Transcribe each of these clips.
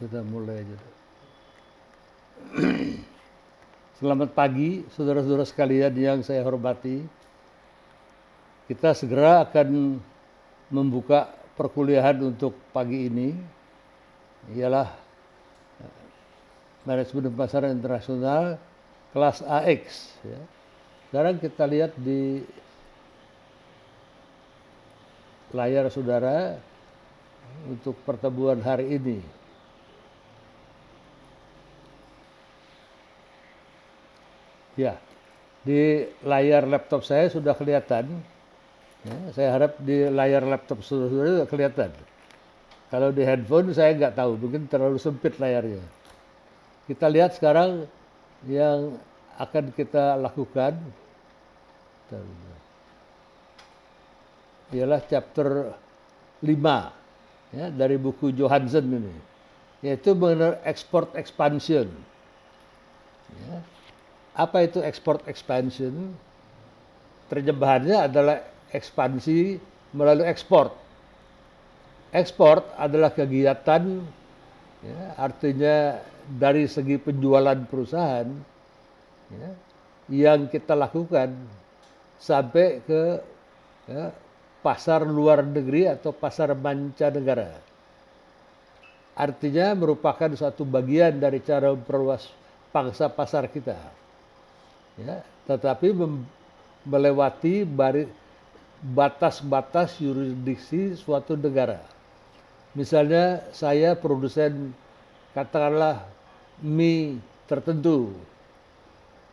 Kita mulai aja. Selamat pagi, saudara-saudara sekalian yang saya hormati. Kita segera akan membuka perkuliahan untuk pagi ini. Ialah Manajemen Pemasaran Internasional kelas AX. Ya. Sekarang kita lihat di layar saudara untuk pertemuan hari ini. Ya, di layar laptop saya sudah kelihatan. Ya, saya harap di layar laptop sudah kelihatan. Kalau di handphone saya nggak tahu, mungkin terlalu sempit layarnya. Kita lihat sekarang yang akan kita lakukan ialah chapter 5 ya, dari buku Johansson ini, yaitu mengenai export expansion. Ya. Apa itu export expansion? Terjemahannya adalah ekspansi melalui ekspor. Ekspor adalah kegiatan, ya, artinya dari segi penjualan perusahaan ya, yang kita lakukan sampai ke pasar luar negeri atau pasar mancanegara. Artinya merupakan suatu bagian dari cara memperluas pangsa pasar kita. Ya, tetapi melewati batas-batas yurisdiksi suatu negara. Misalnya saya produsen katakanlah mie tertentu.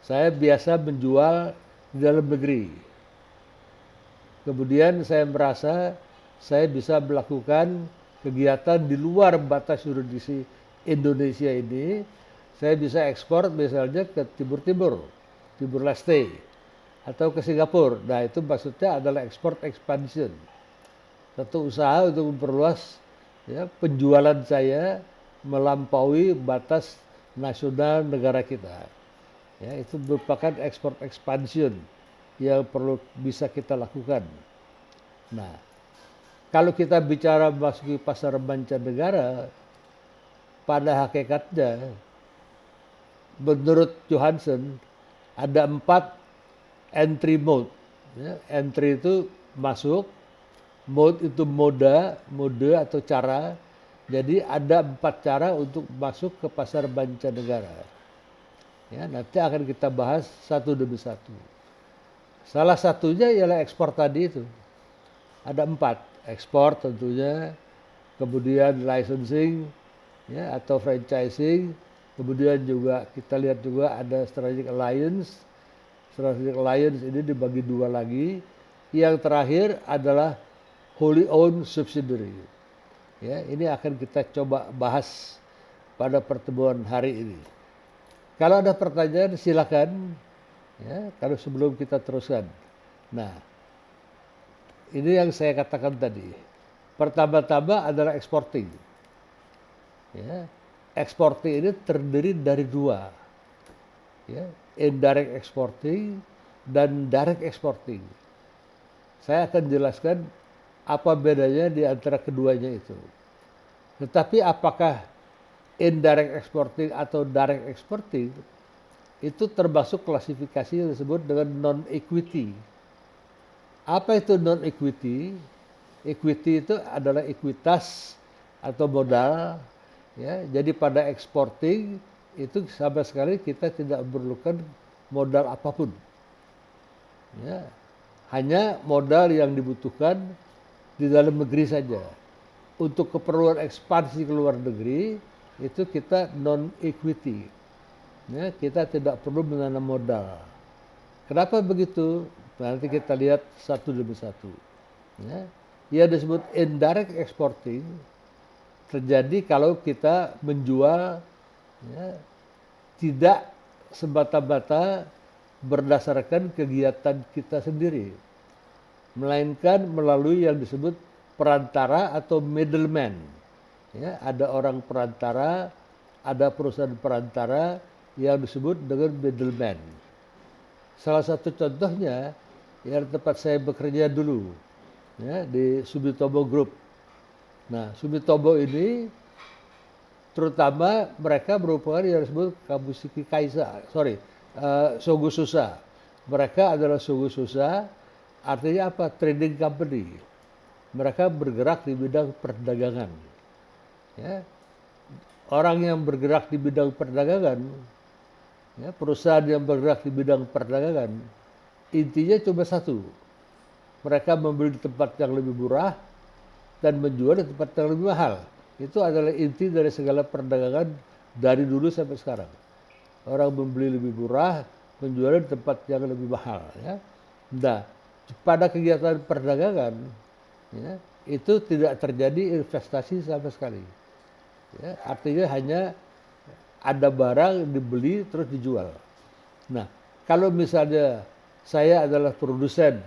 Saya biasa menjual di dalam negeri. Kemudian saya merasa saya bisa melakukan kegiatan di luar batas yurisdiksi Indonesia ini. Saya bisa ekspor misalnya ke Timur Leste atau ke Singapura. Nah, itu maksudnya adalah export expansion. Satu usaha untuk memperluas ya, penjualan saya melampaui batas nasional negara kita. Ya, itu merupakan export expansion yang perlu bisa kita lakukan. Nah, kalau kita bicara memasuki pasar mancanegara, pada hakikatnya menurut Johansson ada 4 entry mode. Ya, entry itu masuk, mode itu mode atau cara. Jadi ada 4 cara untuk masuk ke pasar mancanegara. Ya, nanti akan kita bahas satu demi satu. Salah satunya ialah ekspor tadi itu. Ada 4, ekspor tentunya, kemudian licensing ya, atau franchising. Kemudian juga kita lihat juga ada strategic alliance. Strategic alliance ini dibagi 2 lagi. Yang terakhir adalah wholly owned subsidiary. Ya, ini akan kita coba bahas pada pertemuan hari ini. Kalau ada pertanyaan silakan. Ya, kalau sebelum kita teruskan. Nah, ini yang saya katakan tadi. Pertama-tama adalah exporting. Ya, exporting ini terdiri dari 2, ya, indirect exporting dan direct exporting. Saya akan jelaskan apa bedanya di antara keduanya itu. Tetapi apakah indirect exporting atau direct exporting itu termasuk klasifikasi yang disebut dengan non-equity. Apa itu non-equity? Equity itu adalah ekuitas atau modal. Ya, jadi pada exporting itu sama sekali kita tidak memerlukan modal apapun. Ya, hanya modal yang dibutuhkan di dalam negeri saja. Untuk keperluan ekspansi ke luar negeri itu kita non-equity. Ya, kita tidak perlu menanam modal. Kenapa begitu? Nanti kita lihat satu demi satu. Ya, yang disebut indirect exporting terjadi kalau kita menjual ya, tidak semata-mata berdasarkan kegiatan kita sendiri, melainkan melalui yang disebut perantara atau middleman. Ya, ada orang perantara, ada perusahaan perantara yang disebut dengan middleman. Salah satu contohnya yang tempat saya bekerja dulu ya, di Sumitomo Group. Nah, Sumitomo ini terutama mereka merupakan yang disebut Kabushiki Kaisa, Sogo Susa. Mereka adalah Sogo Susa, artinya apa? Trading company. Mereka bergerak di bidang perdagangan. Ya. Orang yang bergerak di bidang perdagangan, ya, perusahaan yang bergerak di bidang perdagangan, intinya cuma satu. Mereka membeli di tempat yang lebih murah dan menjual di tempat yang lebih mahal. Itu adalah inti dari segala perdagangan dari dulu sampai sekarang. Orang membeli lebih murah, menjual di tempat yang lebih mahal. Ya. Nah, pada kegiatan perdagangan, ya, itu tidak terjadi investasi sama sekali. Ya, artinya hanya ada barang dibeli terus dijual. Nah, kalau misalnya saya adalah produsen,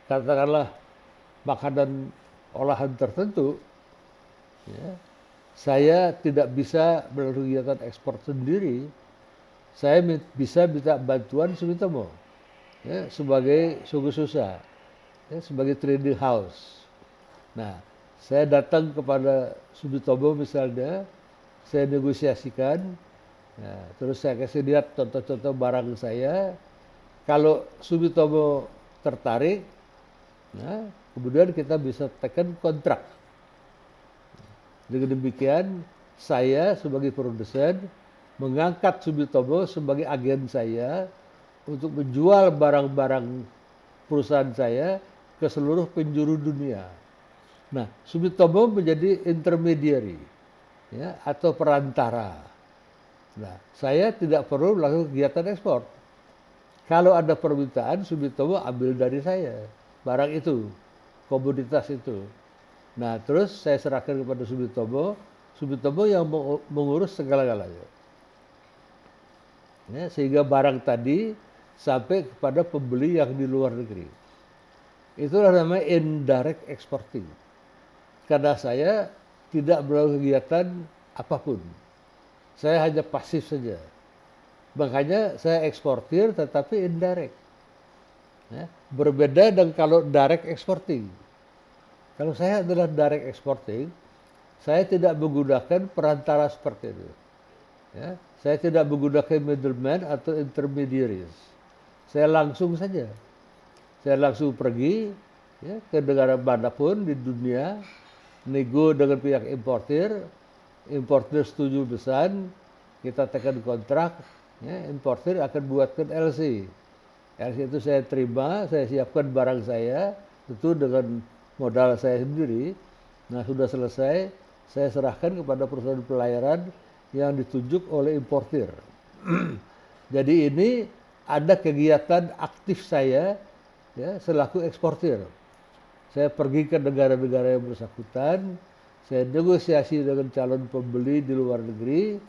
katakanlah makanan olahan tertentu, ya, saya tidak bisa melakukan kegiatan ekspor sendiri. Saya bisa minta bantuan Sumitomo, ya, sebagai Sogo Susa, ya, sebagai trading house. Nah, saya datang kepada Sumitomo misalnya, saya negosiasikan, ya, terus saya kasih lihat contoh-contoh barang saya. Kalau Sumitomo tertarik, nah, kemudian kita bisa tekan kontrak. Dengan demikian, saya sebagai produsen mengangkat Sumitomo sebagai agen saya untuk menjual barang-barang perusahaan saya ke seluruh penjuru dunia. Nah, Sumitomo menjadi intermediary, ya, atau perantara. Nah, saya tidak perlu melakukan kegiatan ekspor. Kalau ada permintaan, Sumitomo ambil dari saya barang itu, komoditas itu. Nah, terus saya serahkan kepada Sumitomo, Sumitomo yang mengurus segala-galanya. Ya, sehingga barang tadi sampai kepada pembeli yang di luar negeri. Itulah namanya indirect exporting. Karena saya tidak melakukan kegiatan apapun. Saya hanya pasif saja. Makanya saya eksportir tetapi indirect. Ya, berbeda dengan kalau direct exporting. Kalau saya adalah direct exporting, saya tidak menggunakan perantara seperti itu. Ya, saya tidak menggunakan middleman atau intermediaries. Saya langsung saja. Saya langsung pergi, ya, ke negara manapun di dunia, nego dengan pihak importir setuju pesan, kita tekan kontrak, ya, importir akan buatkan LC. LC itu saya terima, saya siapkan barang saya, tentu dengan modal saya sendiri. Nah, sudah selesai, saya serahkan kepada perusahaan pelayaran yang ditunjuk oleh importir. Jadi ini ada kegiatan aktif saya, ya, selaku eksportir. Saya pergi ke negara-negara yang bersangkutan, saya negosiasi dengan calon pembeli di luar negeri,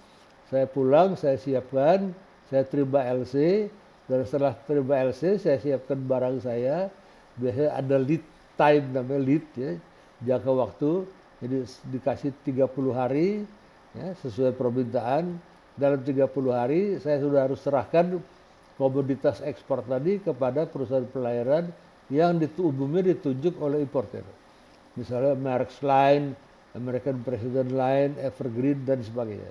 saya pulang, saya siapkan, saya terima LC, dan setelah terima LC, saya siapkan barang saya. Biasanya ada lead time, namanya lead, ya, jangka waktu, jadi dikasih 30 hari, ya, sesuai permintaan. Dalam 30 hari, saya sudah harus serahkan komoditas ekspor tadi kepada perusahaan pelayaran yang umumnya ditunjuk oleh importer. Misalnya Maersk Line, American President Line, Evergreen, dan sebagainya.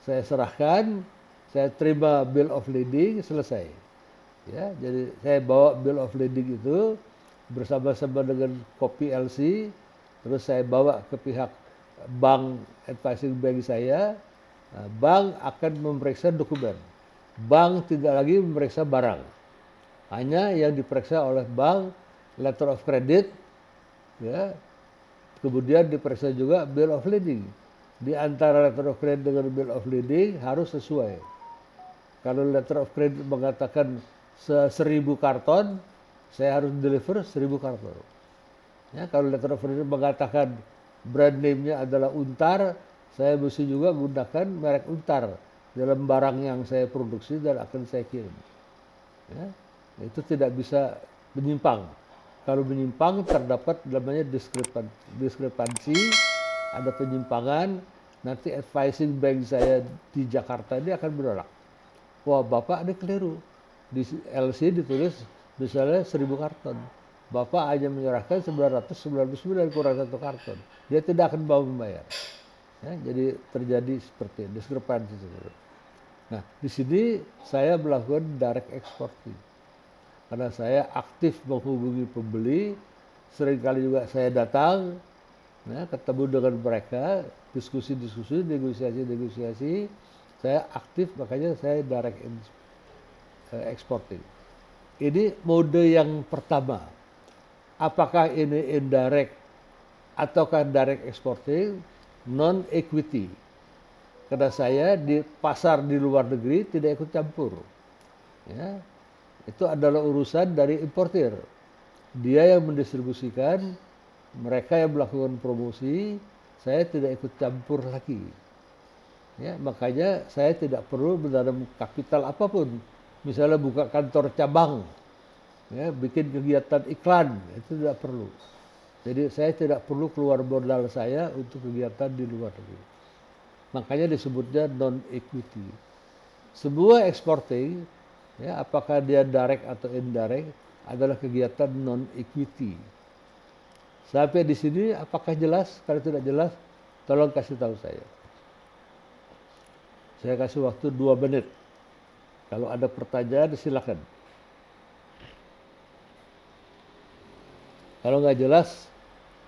Saya serahkan, saya terima bill of lading, selesai. Ya, jadi saya bawa bill of lading itu bersama-sama dengan kopi LC, terus saya bawa ke pihak bank, advising bank saya. Nah, bank akan memeriksa dokumen. Bank tidak lagi memeriksa barang. Hanya yang diperiksa oleh bank, letter of credit, ya, kemudian diperiksa juga bill of lading. Di antara letter of credit dengan bill of lading harus sesuai. Kalau letter of credit mengatakan 1000 karton, saya harus deliver 1000 karton. Ya, kalau letter of credit mengatakan brand name-nya adalah Untar, saya mesti juga gunakan merek Untar dalam barang yang saya produksi dan akan saya kirim. Ya, itu tidak bisa menyimpang. Kalau menyimpang terdapat namanya diskrepansi, ada penyimpangan, nanti advising bank saya di Jakarta ini akan menolak. Wah, Bapak ini keliru. Di LC ditulis misalnya 1000 karton. Bapak hanya menyerahkan 999 kurang 1 karton. Dia tidak akan mau membayar. Ya, jadi terjadi seperti diskrepansi. Nah, di sini saya melakukan direct exporting karena saya aktif menghubungi pembeli, seringkali juga saya datang, ya, ketemu dengan mereka, diskusi-diskusi, negosiasi-negosiasi, saya aktif, makanya saya direct exporting. Ini mode yang pertama. Apakah ini indirect ataukah direct exporting? Non equity. Karena saya di pasar di luar negeri tidak ikut campur. Ya, itu adalah urusan dari importir. Dia yang mendistribusikan, mereka yang melakukan promosi, saya tidak ikut campur lagi. Ya, makanya saya tidak perlu menanam kapital apapun. Misalnya buka kantor cabang, ya, bikin kegiatan iklan, itu tidak perlu. Jadi saya tidak perlu keluar modal saya untuk kegiatan di luar negeri. Makanya disebutnya non-equity. Sebuah exporting, ya, apakah dia direct atau indirect, adalah kegiatan non-equity. Sampai di sini apakah jelas? Kalau tidak jelas, tolong kasih tahu saya. Saya kasih waktu 2 menit. Kalau ada pertanyaan, silakan. Kalau nggak jelas,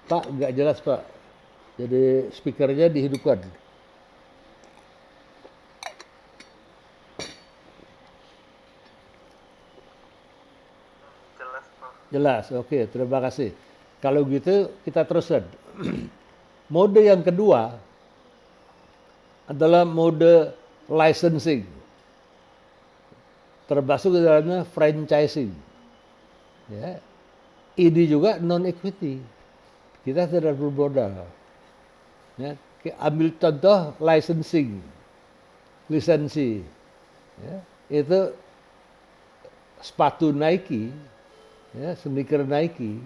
Pak, nggak jelas Pak. Jadi speakernya dihidupkan. Jelas Pak. Jelas, oke, terima kasih. Kalau gitu kita teruskan. Mode yang kedua adalah mode licensing. Termasuk di dalamnya franchising. Ya. Ini juga non equity. Kita tidak perlu modal. Ya. Ambil contoh licensing, lisensi. Ya. Itu sepatu Nike, ya, sneaker Nike,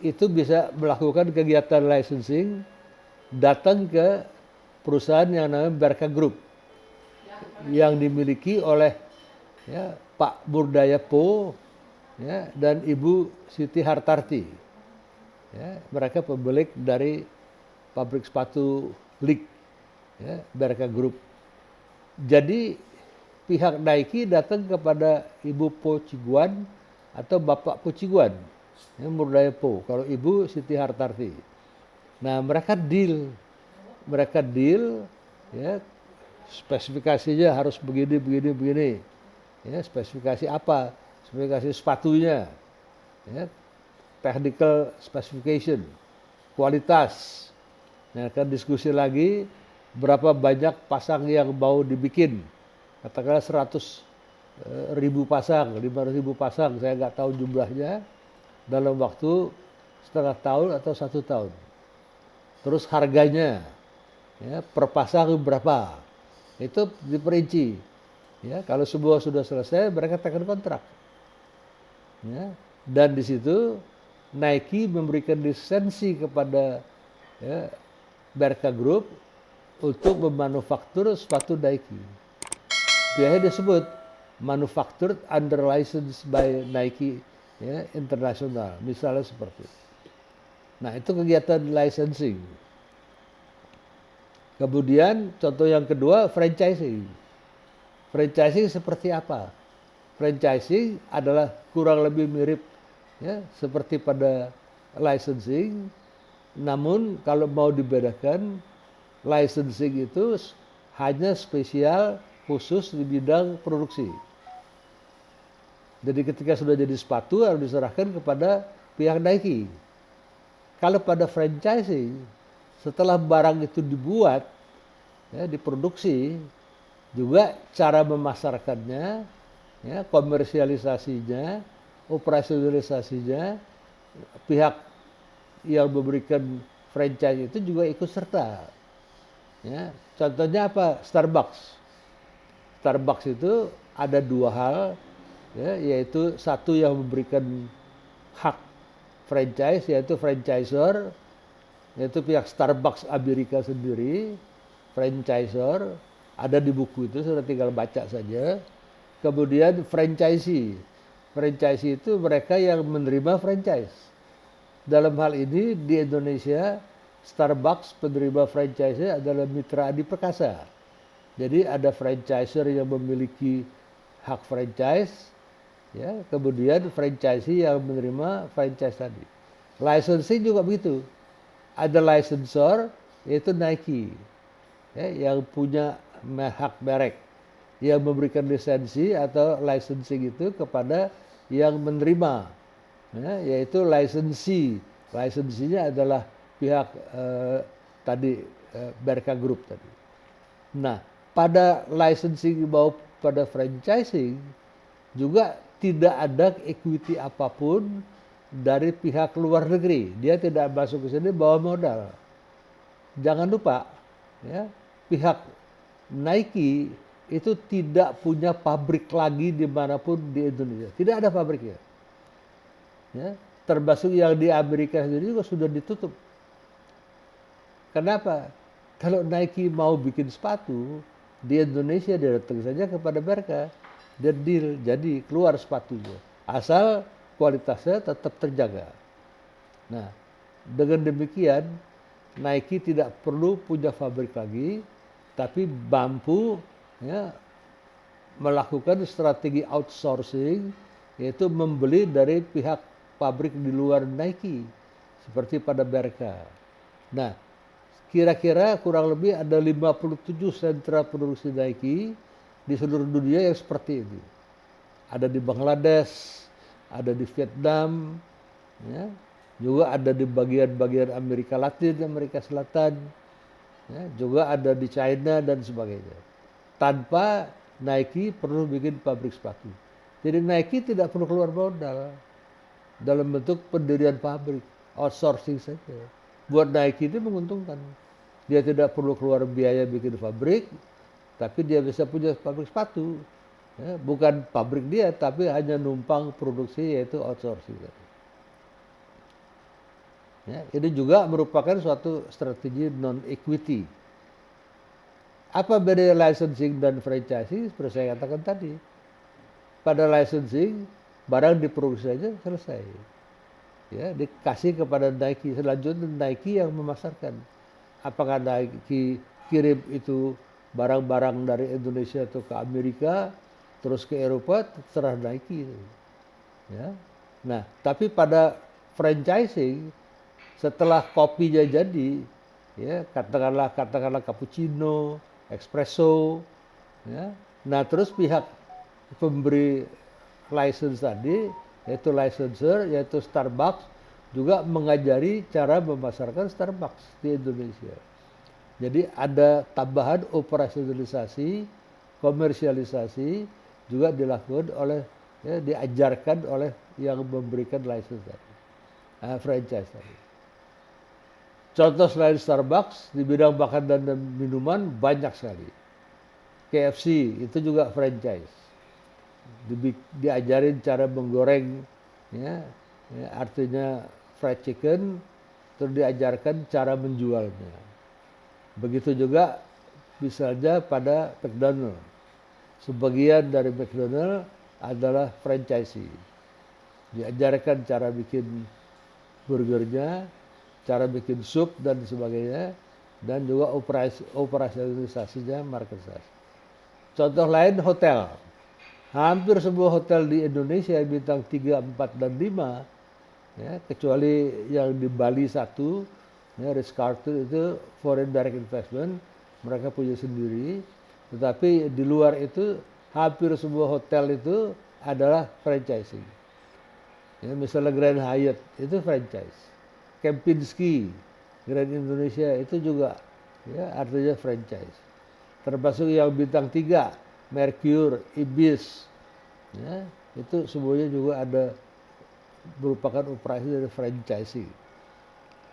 itu bisa melakukan kegiatan licensing, datang ke perusahaan yang namanya Berka Group, yang dimiliki oleh, ya, Pak Burdaya Po, ya, dan Ibu Siti Hartarti. Ya, mereka pemilik dari pabrik sepatu Lik, ya, Berka Group. Jadi pihak Nike datang kepada Ibu Po Chiguan atau Bapak Po Chiguan, ya, Burdaya Po. Kalau Ibu Siti Hartarti. Nah, mereka deal, ya, spesifikasinya harus begini, begini, begini. Ya, spesifikasi apa? Spesifikasi sepatunya, ya, technical specification, kualitas. Nah, akan diskusi lagi berapa banyak pasang yang mau dibikin. Katakanlah 100.000 pasang, 500.000 pasang, saya nggak tahu jumlahnya, dalam waktu setengah tahun atau 1 tahun. Terus harganya, ya, per pasang berapa, itu diperinci. Ya, kalau semua sudah selesai, mereka tekan kontrak. Ya, dan di situ Nike memberikan lisensi kepada, ya, Berka Group untuk memanufaktur sepatu Nike. Biasanya disebut manufactured under license by Nike, ya, internasional, misalnya seperti itu. Nah, itu kegiatan licensing. Kemudian contoh yang kedua, franchising. Franchising seperti apa? Franchising adalah kurang lebih mirip, ya, seperti pada licensing, namun kalau mau dibedakan, licensing itu hanya spesial khusus di bidang produksi. Jadi ketika sudah jadi sepatu harus diserahkan kepada pihak Nike. Kalau pada franchising, setelah barang itu dibuat, ya, diproduksi, juga cara memasarkannya, ya, komersialisasinya, operasionalisasinya, pihak yang memberikan franchise itu juga ikut serta. Ya, contohnya apa? Starbucks. Starbucks itu ada 2 hal, ya, yaitu satu yang memberikan hak franchise, yaitu franchisor, yaitu pihak Starbucks Amerika sendiri, franchisor, ada di buku itu, sudah tinggal baca saja. Kemudian franchisee. Franchisee itu mereka yang menerima franchise. Dalam hal ini di Indonesia Starbucks penerima franchise adalah Mitra Adi Perkasa. Jadi ada franchiser yang memiliki hak franchise, ya, kemudian franchisee yang menerima franchise tadi. Licensing juga begitu. Ada licensor yaitu Nike, ya, yang punya hak merek, yang memberikan lisensi atau licensing itu kepada yang menerima, ya, yaitu licensee. Lisensinya adalah pihak tadi Berka Group tadi. Nah, pada licensing maupun pada franchising juga tidak ada equity apapun dari pihak luar negeri. Dia tidak masuk ke sini bawa modal. Jangan lupa, ya, pihak Nike itu tidak punya pabrik lagi dimanapun di Indonesia. Tidak ada pabriknya. Ya, termasuk yang di Amerika sendiri juga sudah ditutup. Kenapa? Kalau Nike mau bikin sepatu di Indonesia, dia datang saja kepada Berka, dia deal, jadi keluar sepatunya. Asal kualitasnya tetap terjaga. Nah, dengan demikian Nike tidak perlu punya pabrik lagi, tapi mampu, ya, melakukan strategi outsourcing, yaitu membeli dari pihak pabrik di luar Nike, seperti pada Berka. Nah, kira-kira kurang lebih ada 57 sentra produksi Nike di seluruh dunia yang seperti ini. Ada di Bangladesh, ada di Vietnam, ya, juga ada di bagian-bagian Amerika Latin, Amerika Selatan, ya, juga ada di China dan sebagainya. Tanpa Nike perlu bikin pabrik sepatu. Jadi Nike tidak perlu keluar modal dalam bentuk pendirian pabrik, outsourcing saja. Buat Nike itu menguntungkan. Dia tidak perlu keluar biaya bikin pabrik, tapi dia bisa punya pabrik sepatu. Ya, bukan pabrik dia, tapi hanya numpang produksi, yaitu outsourcing. Ya, ini juga merupakan suatu strategi non-equity. Apa beda licensing dan franchising? Seperti saya katakan tadi. Pada licensing, barang diproduksi saja selesai. Ya, dikasih kepada Nike. Selanjutnya Nike yang memasarkan. Apakah Nike kirim itu barang-barang dari Indonesia atau ke Amerika, terus ke Eropa, terserah Nike. Ya. Nah, tapi pada franchising, setelah kopinya jadi, ya, katakanlah cappuccino, espresso, ya. Nah, terus pihak pemberi license tadi, yaitu licensor, yaitu Starbucks, juga mengajari cara memasarkan Starbucks di Indonesia. Jadi ada tambahan operasionalisasi, komersialisasi juga dilakukan oleh, ya, diajarkan oleh yang memberikan license tadi, franchise tadi. Contoh selain Starbucks di bidang makanan dan minuman banyak sekali. KFC itu juga franchise. Diajarin cara menggoreng, ya, ya, artinya fried chicken, terus diajarkan cara menjualnya. Begitu juga misalnya pada McDonald. Sebagian dari McDonald adalah franchisee. Diajarkan cara bikin burgernya, cara bikin sup dan sebagainya, dan juga operasionalisasinya, marketisasi. Contoh lain hotel. Hampir semua hotel di Indonesia bintang 3, 4, dan 5, ya, kecuali yang di Bali 1, ya, Ritz-Carlton itu foreign direct investment, mereka punya sendiri. Tetapi di luar itu hampir semua hotel itu adalah franchising. Ya, misalnya Grand Hyatt itu franchise. Kempinski, Grand Indonesia itu juga, ya, artinya franchise. Termasuk yang bintang 3, Mercure, Ibis, ya, itu semuanya juga ada merupakan operasi dari franchising.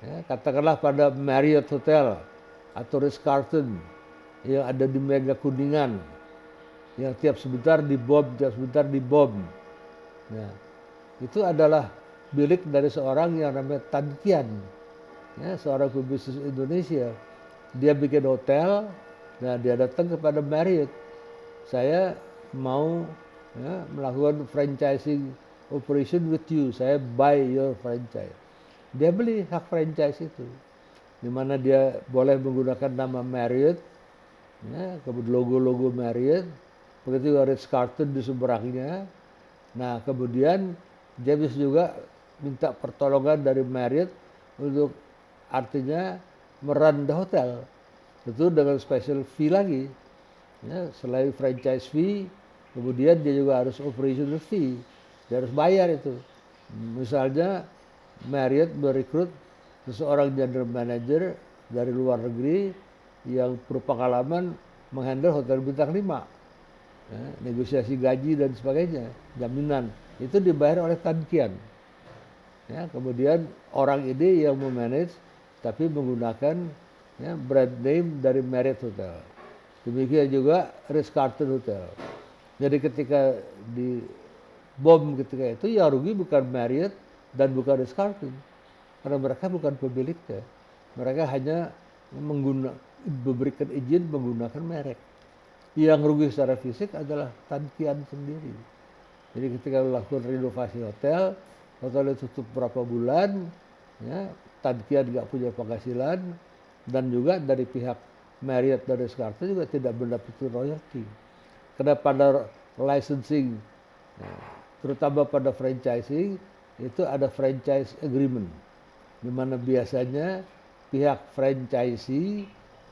Ya, katakanlah pada Marriott Hotel atau Ritz-Carlton yang ada di Mega Kuningan, yang tiap sebentar dibom, Nah, itu adalah milik dari seorang yang namanya Tan Kian, ya, seorang pebisnis Indonesia. Dia bikin hotel, nah dia datang kepada Marriott, saya mau, ya, melakukan franchising operation with you, saya buy your franchise. Dia beli hak franchise itu. di mana dia boleh menggunakan nama Marriott, ya, kemudian logo-logo Marriott, begitu juga Ritz-Carlton di seberangnya. Nah, kemudian dia bisa juga minta pertolongan dari Marriott untuk artinya merun the hotel, itu dengan special fee lagi. Ya, selain franchise fee, kemudian dia juga harus operational fee, dia harus bayar itu. Misalnya Marriott merekrut seseorang general manager dari luar negeri yang berpengalaman menghandle hotel bintang 5, ya, negosiasi gaji dan sebagainya, jaminan, itu dibayar oleh Tan Kian. Ya, kemudian orang ini yang memanage tapi menggunakan, ya, brand name dari Marriott Hotel. Demikian juga Ritz-Carlton Hotel. Jadi ketika di bom ketika itu, ya rugi bukan Marriott dan bukan Ritz-Carlton, karena mereka bukan pemiliknya. Mereka hanya memberikan izin menggunakan merek. Yang rugi secara fisik adalah Tan Kian sendiri. Jadi ketika melakukan renovasi hotel, hotel itu tutup berapa bulan, ya, Tan Kian nggak punya penghasilan, dan juga dari pihak Marriott dan Ritz-Carlton juga tidak mendapat royalti. Karena pada licensing, ya, terutama pada franchising, itu ada franchise agreement, di mana biasanya pihak franchisee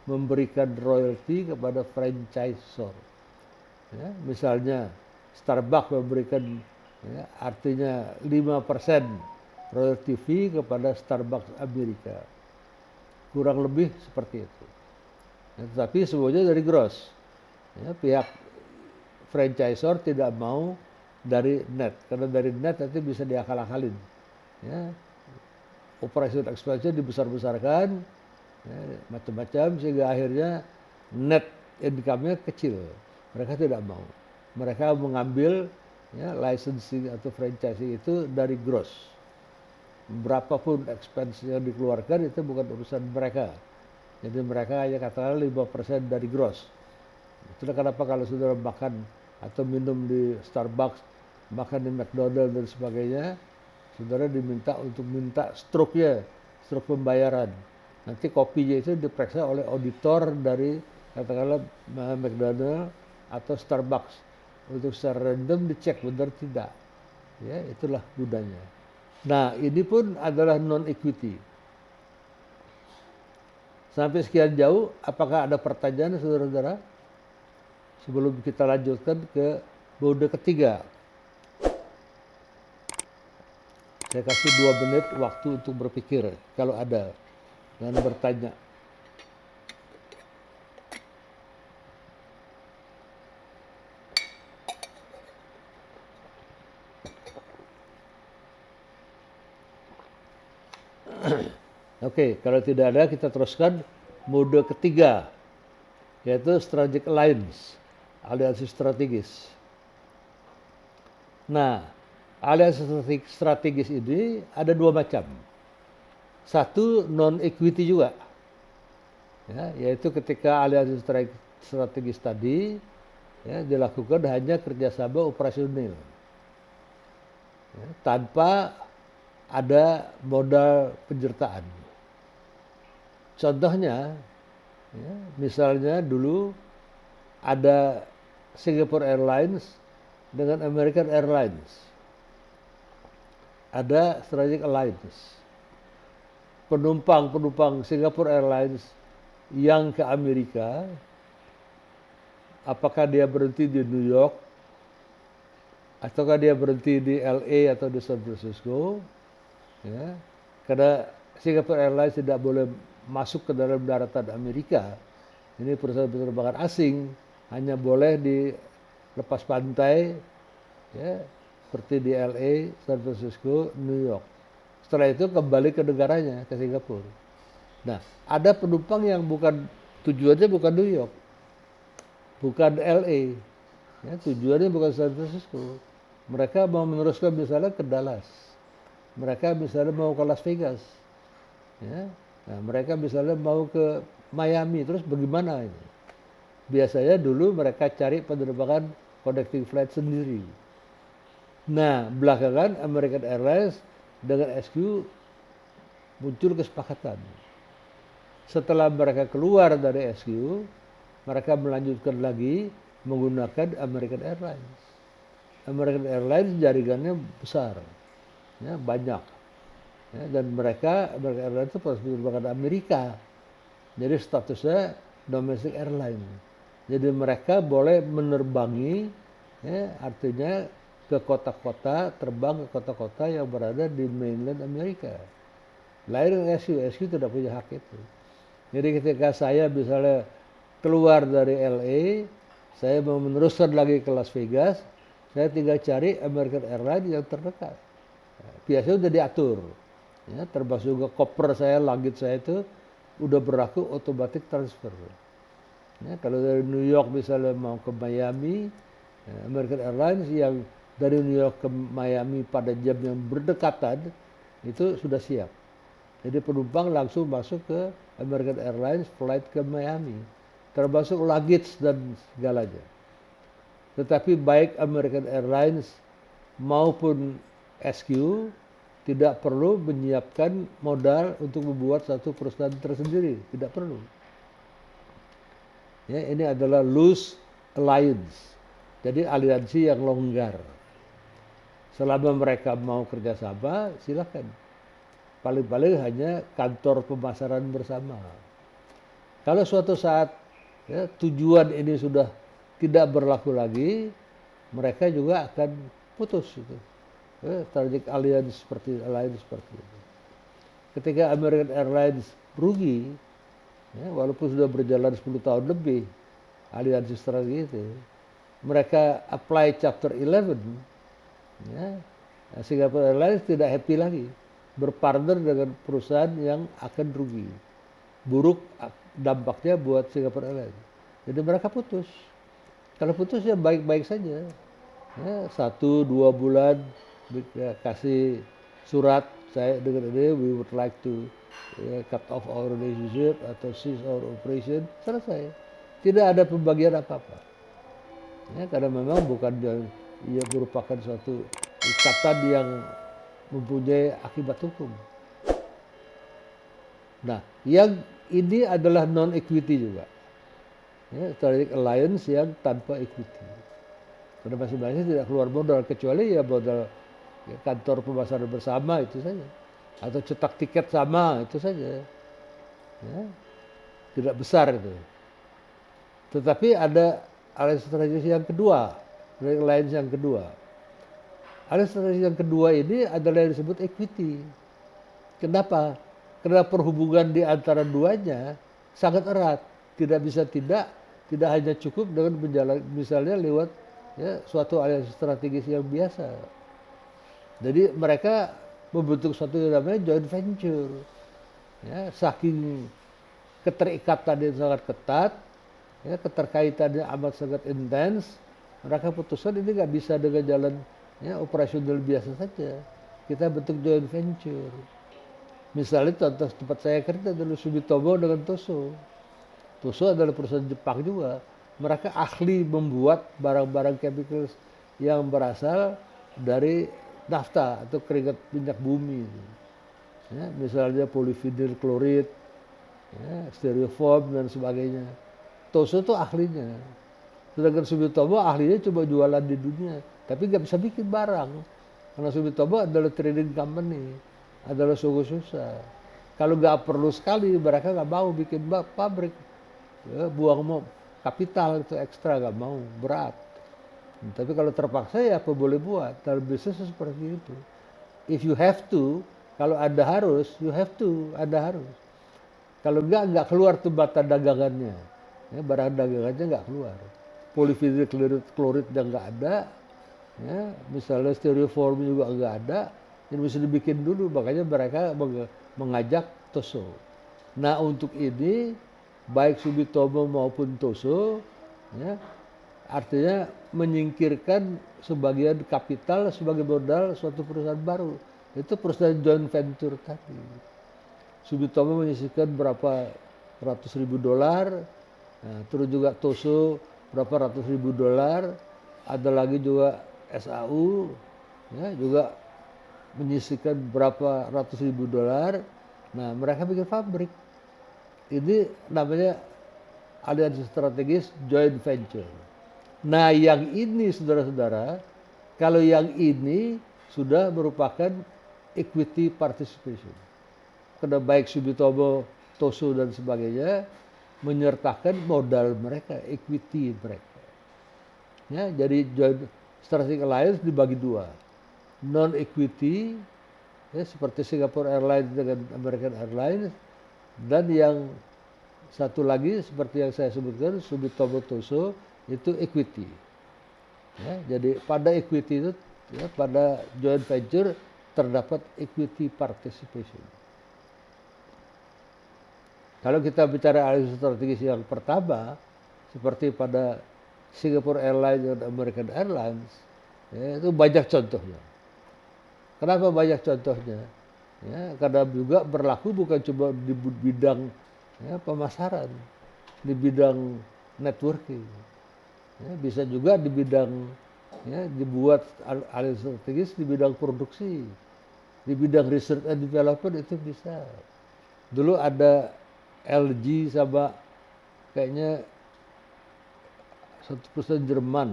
memberikan royalti kepada franchisor. Ya, misalnya Starbucks memberikan, ya, artinya 5% royalty fee kepada Starbucks Amerika. Kurang lebih seperti itu. Ya, tetapi semuanya dari gross. Ya, pihak franchisor tidak mau dari net, karena dari net nanti bisa diakal-akalin. Ya, operational expense dibesar-besarkan, ya, macam-macam, sehingga akhirnya net income-nya kecil. Mereka tidak mau. Mereka mengambil, ya, licensing atau franchising itu dari gross. Berapapun expense yang dikeluarkan itu bukan urusan mereka. Jadi mereka hanya katakan 5% dari gross. Itulah kenapa kalau saudara makan atau minum di Starbucks, makan di McDonald dan sebagainya, saudara diminta untuk minta stroke pembayaran. Nanti kopinya itu diperiksa oleh auditor dari katakanlah McDonald atau Starbucks untuk secara random dicek benar tidak. Ya, itulah gunanya. Nah, ini pun adalah non equity. Sampai sekian jauh, apakah ada pertanyaan, saudara-saudara? Sebelum kita lanjutkan ke mode ketiga. Saya kasih 2 menit waktu untuk berpikir, kalau ada, dan bertanya. Oke, kalau tidak ada kita teruskan mode ketiga, yaitu strategic alliance, aliansi strategis. Nah, aliansi strategis ini ada 2 macam. Satu non equity juga, ya, yaitu ketika aliansi strategis tadi, ya, dilakukan hanya kerjasama operasional, ya, tanpa ada modal penyertaan. Contohnya, ya, misalnya dulu ada Singapore Airlines dengan American Airlines, ada strategic alliance. Penumpang Singapore Airlines yang ke Amerika, apakah dia berhenti di New York, ataukah dia berhenti di LA atau di San Francisco, ya, karena Singapore Airlines tidak boleh masuk ke dalam daratan Amerika. Ini perusahaan penerbangan asing, hanya boleh di lepas pantai, ya, seperti di LA, San Francisco, New York. Setelah itu kembali ke negaranya, ke Singapura. Nah, ada penumpang yang tujuannya bukan New York, bukan LA, ya, tujuannya bukan San Francisco. Mereka mau meneruskan misalnya ke Dallas, mereka misalnya mau ke Las Vegas, ya. Nah, mereka misalnya mau ke Miami, terus bagaimana ini? Biasanya dulu mereka cari penerbangan connecting flight sendiri. Nah, belakangan American Airlines dengan SQ muncul kesepakatan. Setelah mereka keluar dari SQ, mereka melanjutkan lagi menggunakan American Airlines. American Airlines jaringannya besar, ya, banyak. Ya, dan American Airlines itu pasti merupakan Amerika. Jadi statusnya domestic airline. Jadi mereka boleh menerbangi, ya, artinya ke kota-kota, terbang ke kota-kota yang berada di mainland Amerika. Lain dengan SQ tidak punya hak itu. Jadi ketika saya misalnya keluar dari LA, saya mau meneruskan lagi ke Las Vegas, saya tinggal cari American Airlines yang terdekat. Biasanya udah diatur, ya, termasuk juga koper saya, luggage saya itu udah berlaku automatic transfer. Ya, kalau dari New York misalnya mau ke Miami, ya, American Airlines yang dari New York ke Miami pada jam yang berdekatan itu sudah siap. Jadi penumpang langsung masuk ke American Airlines flight ke Miami, termasuk luggage dan segalanya. Tetapi baik American Airlines maupun SQ tidak perlu menyiapkan modal untuk membuat satu perusahaan tersendiri, tidak perlu. Ya, ini adalah loose alliance, jadi aliansi yang longgar. Selama mereka mau kerjasama, silakan. Paling-paling hanya kantor pemasaran bersama. Kalau suatu saat, ya, tujuan ini sudah tidak berlaku lagi, mereka juga akan putus itu. Strategic alliance seperti itu. Ketika American Airlines rugi, ya, walaupun sudah berjalan 10 tahun lebih aliansi strategi itu, mereka apply Chapter 11, ya, Singapore Airlines tidak happy lagi berpartner dengan perusahaan yang akan rugi. Buruk dampaknya buat Singapore Airlines. Jadi mereka putus. Kalau putus ya baik-baik saja. Ya, 1-2 bulan kasih surat, saya dengan ini we would like to cut off our relationship atau cease our operation, selesai. Tidak ada pembagian apa-apa. Ya, karena memang bukan ia merupakan suatu ikatan yang mempunyai akibat hukum. Nah, yang ini adalah non-equity juga. Ya, strategic alliance yang tanpa equity. Karena masing-masing tidak keluar modal, kecuali ya modal, ya, kantor pemasaran bersama itu saja. Atau cetak tiket sama itu saja. Ya, tidak besar itu. Tetapi ada alliance strategis yang kedua, strategic alliance yang kedua. Alliance strategis yang kedua ini adalah yang disebut equity. Kenapa? Karena perhubungan di antara duanya sangat erat. Tidak bisa tidak hanya cukup dengan berjalan misalnya lewat, ya, suatu aliansi strategis yang biasa. Jadi mereka membentuk suatu yang namanya joint venture. Ya, saking keterikatan yang sangat ketat, ya, keterkaitannya amat sangat intens, mereka putuskan ini nggak bisa dengan jalan, ya, operasional biasa saja. Kita bentuk joint venture. Misalnya contoh tempat saya kerja adalah Sumitomo dengan Toso. Toso adalah perusahaan Jepang juga. Mereka ahli membuat barang-barang chemicals yang berasal dari nafta atau keringat minyak bumi. Ya, misalnya polyvinyl klorid, ya, styrofoam dan sebagainya. Toso itu ahlinya. Sedangkan Sumitomo ahlinya cuma jualan di dunia, tapi nggak bisa bikin barang. Karena Sumitomo adalah trading company, adalah susah. Kalau nggak perlu sekali, mereka nggak mau bikin pabrik. Ya, buang mau kapital itu ekstra, nggak mau, berat. Tapi kalau terpaksa ya apa boleh buat. Dalam bisnis seperti itu. If you have to, kalau Anda harus, you have to, Anda harus. Kalau nggak keluar tuh mata dagangannya. Ya, barang dagangannya nggak keluar. Polyvinyl klorid yang nggak ada, ya, misalnya styrofoam juga nggak ada, yang mesti dibikin dulu. Makanya mereka mengajak Toso. Nah, untuk ini baik Sumitomo maupun Toso, ya, artinya menyingkirkan sebagian kapital sebagai modal suatu perusahaan baru. Itu perusahaan joint venture tadi. Sumitomo menyisihkan berapa ratus ribu dolar, nah, terus juga Toso berapa ratus ribu dolar, ada lagi juga SAU, ya, juga menyisihkan berapa ratus ribu dolar. Nah, mereka bikin pabrik. Ini namanya aliansi strategis joint venture. Nah, yang ini saudara-saudara, kalau yang ini sudah merupakan equity participation. Karena baik Sumitomo, Toso dan sebagainya menyertakan modal mereka, equity mereka. Ya, jadi joint strategic alliance dibagi dua. Non equity ya, seperti Singapore Airlines dengan American Airlines, dan yang satu lagi seperti yang saya sebutkan Sumitomo Toso itu equity. Ya, jadi pada equity itu ya, pada joint venture terdapat equity participation. Kalau kita bicara aliansi strategis yang pertama, seperti pada Singapore Airlines dan American Airlines, ya, itu banyak contohnya. Kenapa banyak contohnya? Ya, karena juga berlaku bukan cuma di bidang ya, pemasaran, di bidang networking, ya, bisa juga di bidang ya, dibuat aliansi strategis di bidang produksi, di bidang research and development itu bisa. Dulu ada LG sama kayaknya satu perusahaan Jerman,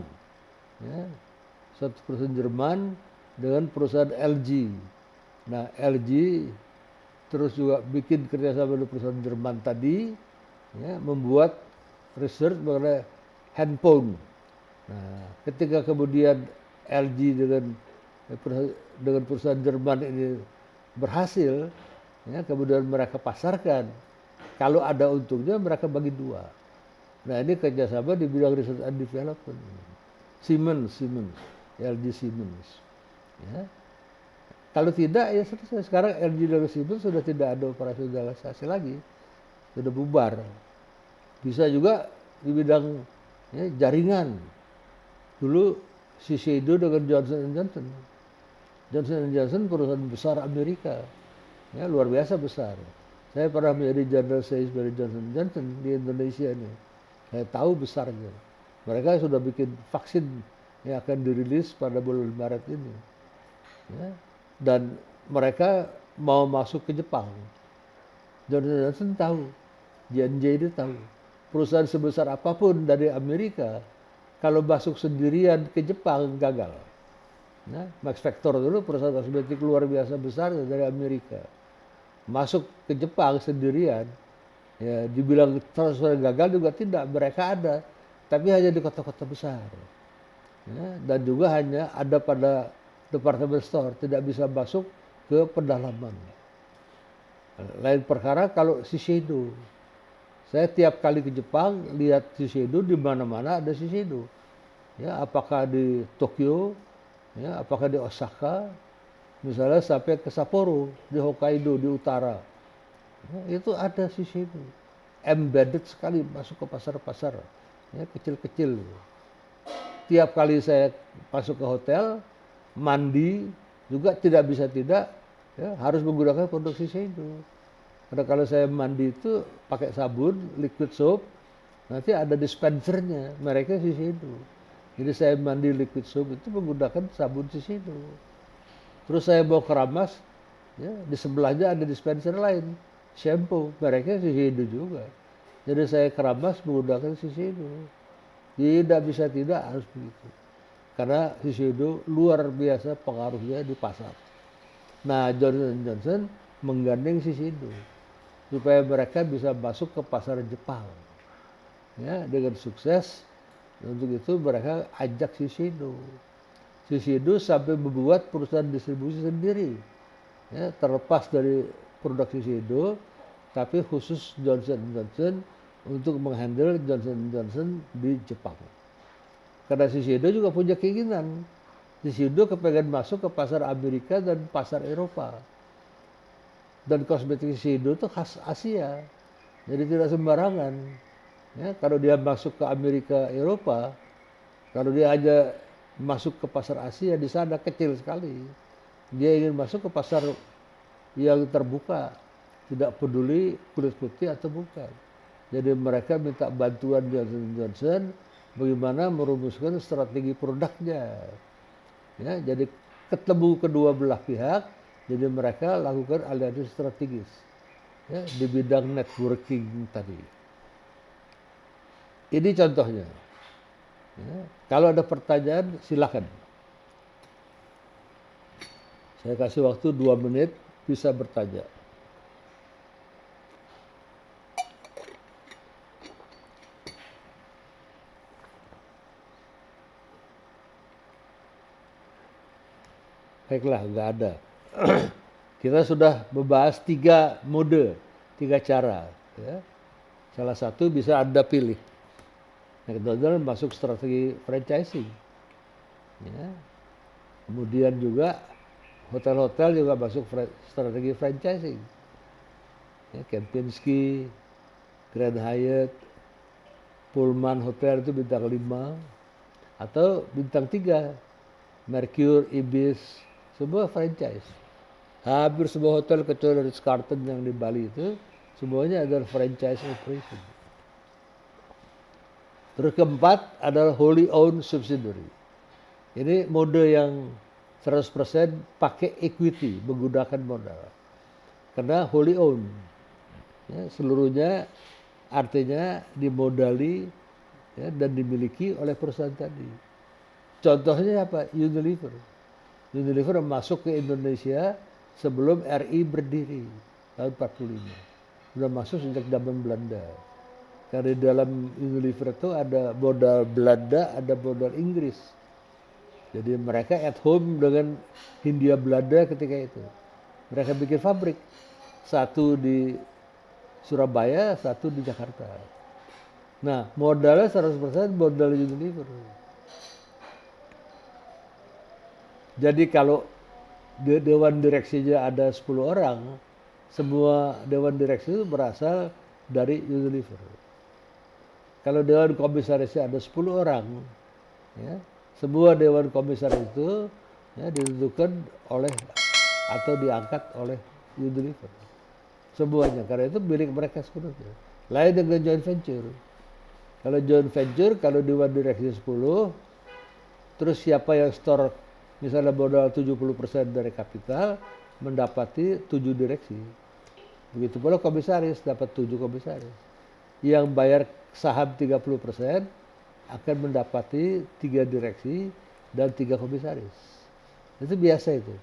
ya, satu perusahaan Jerman dengan perusahaan LG. Nah, LG terus juga bikin kerjasama dengan perusahaan Jerman tadi, ya, membuat research mengenai handphone. Nah, ketika kemudian LG dengan perusahaan Jerman ini berhasil, ya, kemudian mereka pasarkan. Kalau ada untungnya mereka bagi dua. Nah, ini kerjasama di bidang research and development. Siemens, LG Siemens. Ya. Kalau tidak ya selesai. Sekarang LG dan Siemens sudah tidak ada operasionalisasi lagi, sudah bubar. Bisa juga di bidang ya, jaringan. Dulu Shiseido dengan Johnson & Johnson. Johnson & Johnson perusahaan besar Amerika, ya, luar biasa besar. Saya pernah menjadi General Sales dari Johnson & Johnson di Indonesia ini. Saya tahu besarnya. Mereka sudah bikin vaksin yang akan dirilis pada bulan Maret ini. Ya. Dan mereka mau masuk ke Jepang. Johnson & Johnson tahu, J&J itu tahu. Perusahaan sebesar apapun dari Amerika, kalau masuk sendirian ke Jepang gagal. Nah, Max Factor dulu perusahaan kosmetik luar biasa besar dari Amerika. Masuk ke Jepang sendirian, ya dibilang transfer gagal juga tidak, mereka ada, tapi hanya di kota-kota besar. Ya, dan juga hanya ada pada department store, tidak bisa masuk ke pedalaman. Lain perkara kalau Shiseido. Saya tiap kali ke Jepang lihat Shiseido, di mana-mana ada Shiseido. Ya, apakah di Tokyo, ya, apakah di Osaka, misalnya sampai ke Sapporo, di Hokkaido, di utara. Ya, itu ada Shiseido. Embedded sekali masuk ke pasar-pasar, ya, kecil-kecil. Tiap kali saya masuk ke hotel, mandi juga tidak bisa tidak, ya, harus menggunakan produk Shiseido. Karena kalau saya mandi itu pakai sabun, liquid soap, nanti ada dispensernya, mereka Shiseido. Jadi saya mandi liquid soap itu menggunakan sabun Shiseido. Terus saya mau keramas, ya, di sebelahnya ada dispenser lain, shampoo, mereka Shiseido juga. Jadi saya keramas menggunakan Shiseido. Tidak bisa tidak harus begitu. Karena Shiseido luar biasa pengaruhnya di pasar. Nah, Johnson & Johnson menggandeng Shiseido supaya mereka bisa masuk ke pasar Jepang. Ya, dengan sukses. Untuk itu mereka ajak Shiseido. Shiseido sampai membuat perusahaan distribusi sendiri, ya, terlepas dari produk Shiseido, tapi khusus Johnson & Johnson untuk menghandle Johnson & Johnson di Jepang. Karena Shiseido juga punya keinginan. Shiseido kepengen masuk ke pasar Amerika dan pasar Eropa. Dan kosmetik Shiseido itu khas Asia, jadi tidak sembarangan. Ya, kalau dia masuk ke Amerika, Eropa, kalau dia aja masuk ke pasar Asia, di sana kecil sekali. Dia ingin masuk ke pasar yang terbuka, tidak peduli kulit putih atau bukan. Jadi mereka minta bantuan Johnson & Johnson bagaimana merumuskan strategi produknya. Ya, jadi ketemu kedua belah pihak, jadi mereka lakukan aliansi strategis. ya, di bidang networking tadi. Ini contohnya. Ya, kalau ada pertanyaan silakan. Saya kasih waktu 2 menit, bisa bertanya. Baiklah, nggak ada. Kita sudah membahas 3 mode, 3 cara. Ya. Salah satu bisa Anda pilih. Yang kedua masuk strategi franchising. Ya. Kemudian juga hotel-hotel juga masuk strategi franchising. Ya, Kempinski, Grand Hyatt, Pullman Hotel itu bintang 5 atau bintang 3, Mercure, Ibis, semua franchise. Hampir semua hotel kecuali Ritz-Carlton yang di Bali itu semuanya adalah franchise operation. Terus keempat adalah wholly owned subsidiary. Ini mode yang 100% pakai equity, menggunakan modal. Karena wholly owned. Ya, seluruhnya artinya dimodali ya, dan dimiliki oleh perusahaan tadi. Contohnya apa? Unilever. Unilever masuk ke Indonesia sebelum RI berdiri tahun 45. Sudah masuk sejak zaman Belanda. Karena di dalam Unilever itu ada modal Belanda, ada modal Inggris. Jadi mereka at home dengan Hindia Belanda ketika itu. Mereka bikin pabrik. Satu di Surabaya, satu di Jakarta. Nah, modalnya 100% modal Unilever. Jadi kalau dewan direksinya ada 10 orang, semua dewan direksi itu berasal dari Unilever. Kalau dewan komisarisnya ada 10 orang, ya, semua dewan komisaris itu ya, ditentukan oleh atau diangkat oleh Unilever. Semuanya, karena itu milik mereka sepenuhnya. Lain dengan joint venture. Kalau joint venture, kalau dewan direksi 10, terus siapa yang store misalnya modal 70% dari kapital, mendapati 7 direksi. Begitu pula komisaris, dapat 7 komisaris. Yang bayar saham 30% akan mendapati 3 direksi dan 3 komisaris. Itu biasa itu.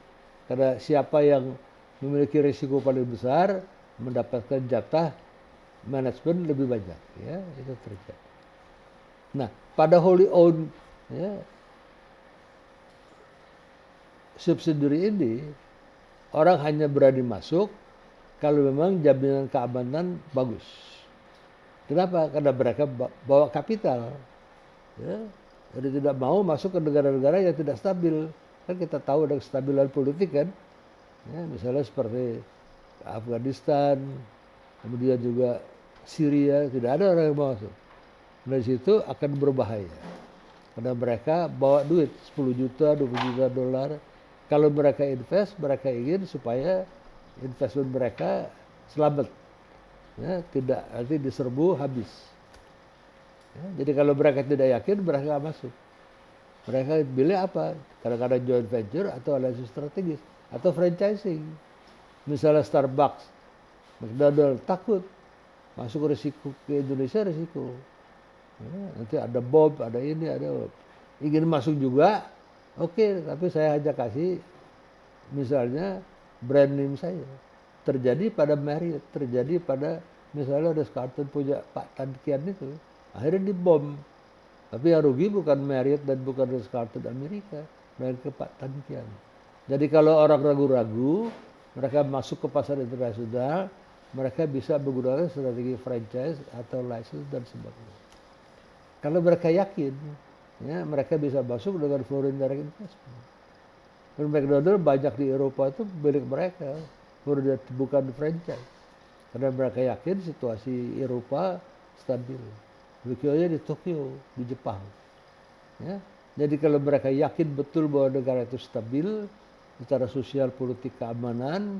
Karena siapa yang memiliki risiko paling besar, mendapatkan jatah manajemen lebih banyak. Ya, itu terjadi. Nah, pada wholly owned ya, subsidiary ini, orang hanya berani masuk kalau memang jaminan keamanan bagus. Kenapa? Karena mereka bawa kapital. Ya. Jadi tidak mau masuk ke negara-negara yang tidak stabil. Kan kita tahu ada kestabilan politik kan. Ya, misalnya seperti Afghanistan, kemudian juga Syria, tidak ada orang yang mau masuk. Dari situ akan berbahaya. Karena mereka bawa duit 10 juta, 20 juta dolar. Kalau mereka invest, mereka ingin supaya investment mereka selamat. Ya, tidak nanti diserbu habis. Ya, jadi kalau mereka tidak yakin, mereka nggak masuk. Mereka pilih apa? Kadang-kadang joint venture atau alliance strategis atau franchising. Misalnya Starbucks, McDonald takut masuk risiko ke Indonesia risiko. Ya, nanti ada bom, ada ini, ada ingin masuk juga, oke, tapi saya hanya kasih misalnya brand name saya. Terjadi pada Marriott, terjadi pada misalnya ada Ritz-Carlton punya Pak Tan Kian itu, akhirnya dibom. Tapi yang rugi bukan Marriott dan bukan Ritz-Carlton Amerika, melainkan Pak Tan Kian. Jadi kalau orang ragu-ragu, mereka masuk ke pasar internasional, mereka bisa menggunakan strategi franchise atau license dan sebagainya. Kalau mereka yakin, ya, mereka bisa masuk dengan foreign direct investment. Dan McDonald banyak di Eropa itu milik mereka, bukan franchise. Karena mereka yakin situasi Eropa stabil. Begitu di Tokyo, di Jepang. Ya. Jadi kalau mereka yakin betul bahwa negara itu stabil, secara sosial, politik, keamanan,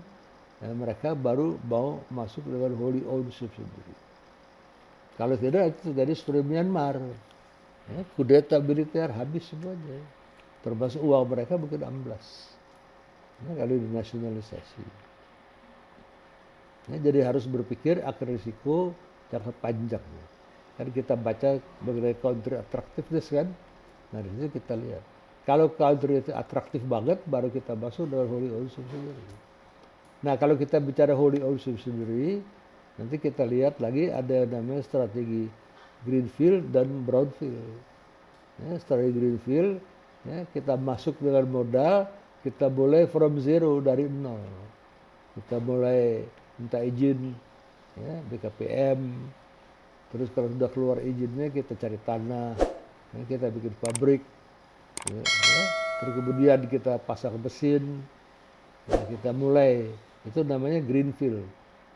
ya, mereka baru mau masuk dengan wholly owned subsidiary. Kalau tidak itu terjadi seperti Myanmar. Ya, kudeta militer habis semuanya. Termasuk uang mereka mungkin amblas. Ya, kalau dinasionalisasi. Ya, jadi harus berpikir akan risiko jangka panjang. Kan kita baca mengenai country attractiveness kan. Nah di situ kita lihat. Kalau country itu atraktif banget, baru kita masuk dengan wholly owned subsidiary. Nah kalau kita bicara wholly owned subsidiary, nanti kita lihat lagi ada yang namanya strategi greenfield dan brownfield. Ya, strategi greenfield, ya, kita masuk dengan modal, kita mulai from zero, dari nol. Kita mulai minta izin, ya, BKPM, terus kalau sudah keluar izinnya kita cari tanah, ya, kita bikin pabrik, ya, ya. Terus kemudian kita pasang mesin, ya, kita mulai, itu namanya greenfield,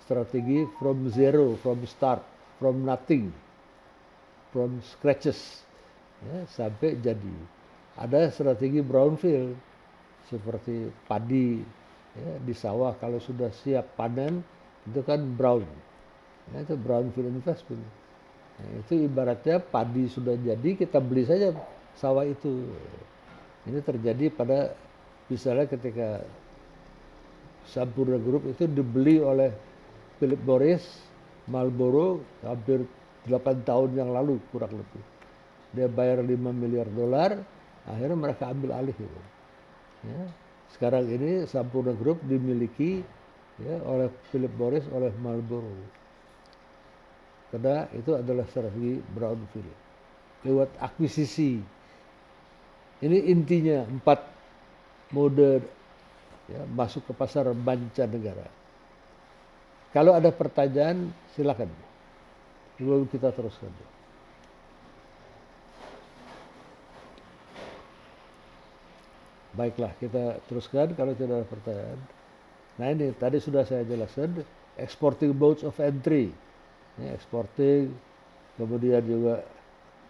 strategi from zero, from start, from nothing, from scratches, ya, sampai jadi. Ada strategi brownfield seperti padi, ya, di sawah kalau sudah siap panen itu kan brown, ya, itu brownfield investment. Nah, itu ibaratnya padi sudah jadi kita beli saja sawah itu. Ini terjadi pada misalnya ketika Sampurna Group itu dibeli oleh Philip Morris, Marlboro hampir 8 tahun yang lalu kurang lebih. Dia bayar 5 miliar dolar, akhirnya mereka ambil alih itu. Ya. Sekarang ini Sampurna Group dimiliki, ya, oleh Philip Morris, oleh Marlboro. Karena itu adalah strategi brownfield lewat akuisisi. Ini intinya 4 mode, ya, masuk ke pasar mancanegara. Kalau ada pertanyaan silakan. Sebelum kita teruskan. Baiklah, kita teruskan kalau tidak ada pertanyaan. Nah ini tadi sudah saya jelaskan, exporting modes of entry, ya, exporting, kemudian juga,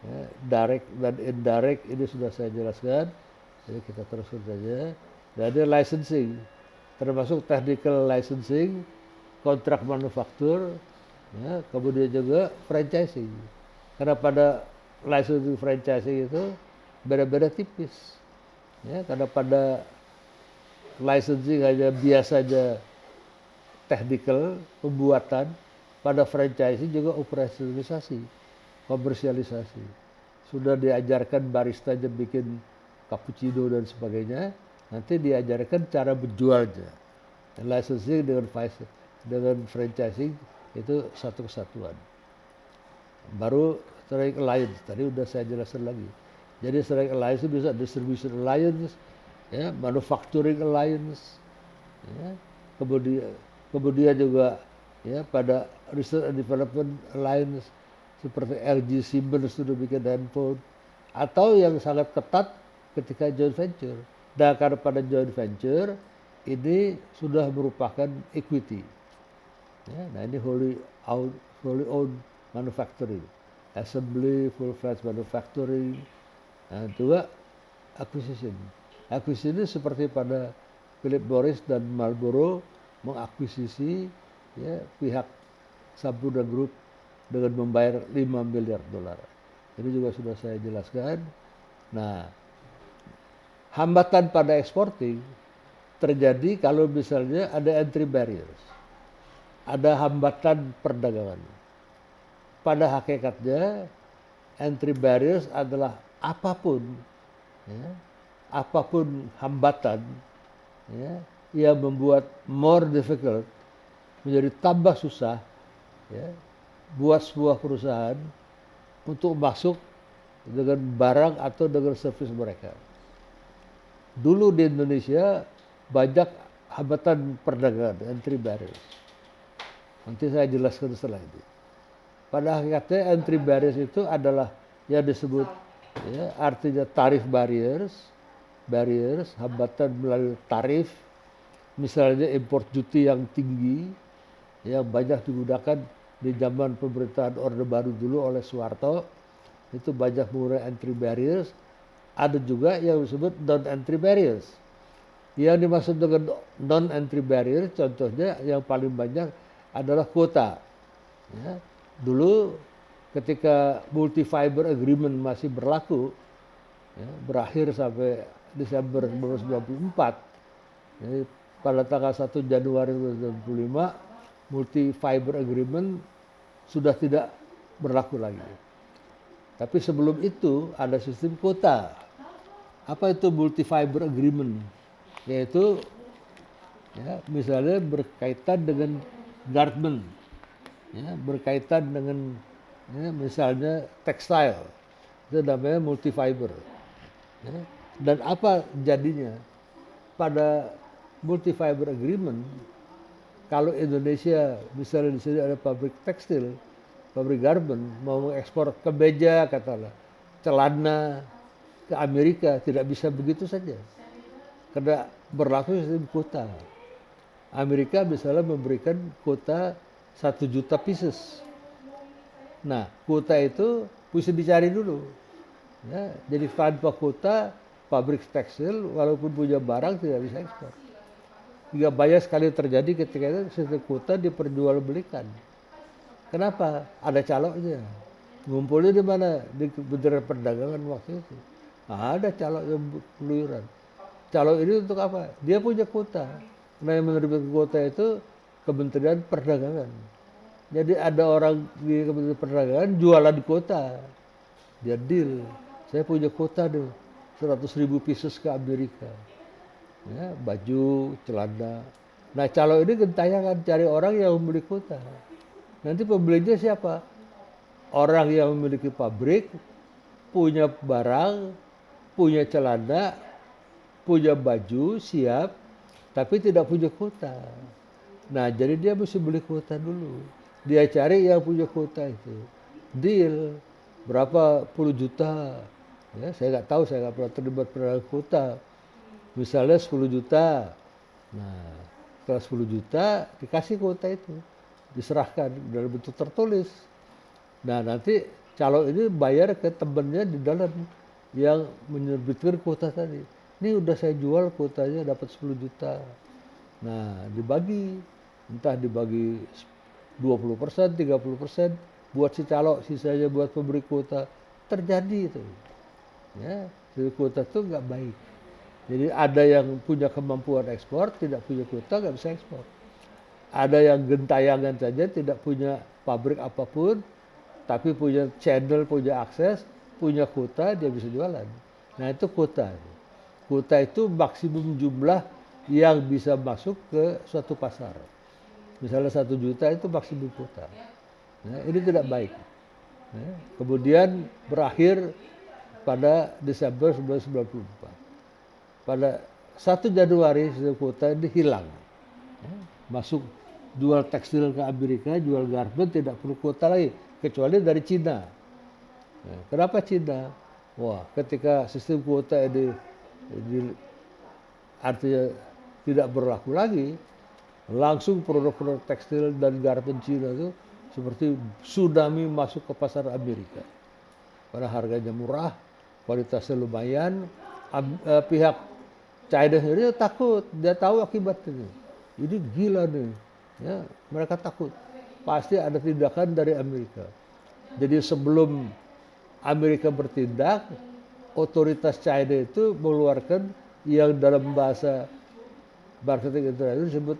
ya, direct dan indirect ini sudah saya jelaskan. Jadi kita teruskan saja. Dan ada licensing, termasuk technical licensing, kontrak manufaktur, ya, kemudian juga franchising. Karena pada licensing franchising itu beda-beda tipis. Ya, karena pada licensing hanya biasa aja technical, pembuatan, pada franchising juga operasionalisasi, komersialisasi. Sudah diajarkan barista aja bikin cappuccino dan sebagainya, nanti diajarkan cara menjualnya. Dan licensing dengan franchising itu satu kesatuan. Baru strategic alliance, tadi udah saya jelaskan lagi. Jadi strategic alliance itu bisa distribution alliance, ya, manufacturing alliance, ya, kemudian juga, ya, pada research and development alliance seperti LG Siemens sudah bikin handphone, atau yang sangat ketat ketika joint venture. Dan karena pada joint venture ini sudah merupakan equity. Ya, nah ini wholly owned manufacturing, assembly, full-fledged manufacturing, nah, juga acquisition. Acquisition ini seperti pada Philip Morris dan Marlboro mengakuisisi, ya, pihak Sampurna Group dengan membayar 5 miliar dolar. Ini juga sudah saya jelaskan. Nah, hambatan pada exporting terjadi kalau misalnya ada entry barriers, ada hambatan perdagangan. Pada hakikatnya entry barriers adalah apapun, ya, apapun hambatan, ya, yang membuat more difficult, menjadi tambah susah, ya, buat sebuah perusahaan untuk masuk dengan barang atau dengan service mereka. Dulu di Indonesia banyak hambatan perdagangan, entry barriers. Nanti saya jelaskan setelah itu. Pada hakikatnya entry barriers itu adalah yang disebut, ya, artinya tarif barriers, hambatan melalui tarif, misalnya import duty yang tinggi, yang banyak digunakan di zaman pemerintahan Orde Baru dulu oleh Soeharto, itu banyak menggunakan entry barriers. Ada juga yang disebut non-entry barriers. Yang dimaksud dengan non-entry barriers, contohnya yang paling banyak adalah kuota. Ya, dulu ketika multi fiber agreement masih berlaku, ya, berakhir sampai Desember 1994, jadi pada tanggal 1 Januari 1995 multi fiber agreement sudah tidak berlaku lagi. Tapi sebelum itu ada sistem quota. Apa itu multi fiber agreement? Yaitu ya, misalnya berkaitan dengan garment, ya, berkaitan dengan ya, misalnya tekstil, itu namanya multi fiber. Ya. Dan apa jadinya pada multi fiber agreement? Kalau Indonesia misalnya di sini ada pabrik tekstil, pabrik garment mau mengekspor kemeja katakanlah, celana ke Amerika tidak bisa begitu saja, karena berlaku sistem kuota. Amerika misalnya memberikan kuota 1 juta pieces. Nah, kuota itu mesti dicari dulu. Ya, jadi tanpa kuota, pabrik tekstil walaupun punya barang tidak bisa ekspor. Hingga banyak sekali terjadi ketika itu sistem kuota diperjualbelikan. Kenapa? Ada caloknya. Ngumpulnya di mana? Di Kementerian Perdagangan waktu itu. Nah, ada calok yang keluyuran. Calok ini untuk apa? Dia punya kuota. Nah, yang menerima kuota itu Kementerian Perdagangan. Jadi ada orang di Kementerian Perdagangan jualan kuota. Dia deal. Saya punya kuota deh, 100.000 pieces ke Amerika. Ya, baju, celana. Nah, calon ini gentayangan cari orang yang membeli kuota. Nanti pembelinya siapa? Orang yang memiliki pabrik, punya barang, punya celana, punya baju, siap, tapi tidak punya kuota. Nah, jadi dia mesti beli kuota dulu. Dia cari yang punya kuota itu. Deal, berapa puluh juta. Ya, saya nggak tahu, saya nggak pernah terlibat pada kuota. Misalnya 10 juta. Nah, setelah 10 juta dikasih kuota itu. Diserahkan dalam bentuk tertulis. Nah, nanti calon ini bayar ke temannya di dalam yang menerbitkan kuota tadi. Ini udah saya jual kuotanya dapat 10 juta. Nah, dibagi. Entah dibagi 20%, 30% buat si calok, sisanya buat pemberi kuota. Terjadi itu. Ya, jadi kuota itu nggak baik. Jadi ada yang punya kemampuan ekspor, tidak punya kuota nggak bisa ekspor. Ada yang gentayangan saja, tidak punya pabrik apapun, tapi punya channel, punya akses, punya kuota, dia bisa jualan. Nah, itu kuota. Kuota itu maksimum jumlah yang bisa masuk ke suatu pasar. Misalnya 1 juta itu maksimum kuota. Nah, ini tidak baik. Nah, kemudian berakhir pada Desember 1994. Pada 1 Januari sistem kuota ini hilang. Masuk jual tekstil ke Amerika, jual garment tidak perlu kuota lagi, kecuali dari Cina. Nah, kenapa Cina? Wah, ketika sistem kuota ini artinya tidak berlaku lagi, langsung produk-produk tekstil dan garment Cina itu seperti tsunami masuk ke pasar Amerika. Karena harganya murah, kualitasnya lumayan, pihak China sendiri takut, dia tahu akibatnya. Ini gila nih, ya, mereka takut. Pasti ada tindakan dari Amerika. Jadi sebelum Amerika bertindak, otoritas China itu mengeluarkan yang dalam bahasa marketing internasional disebut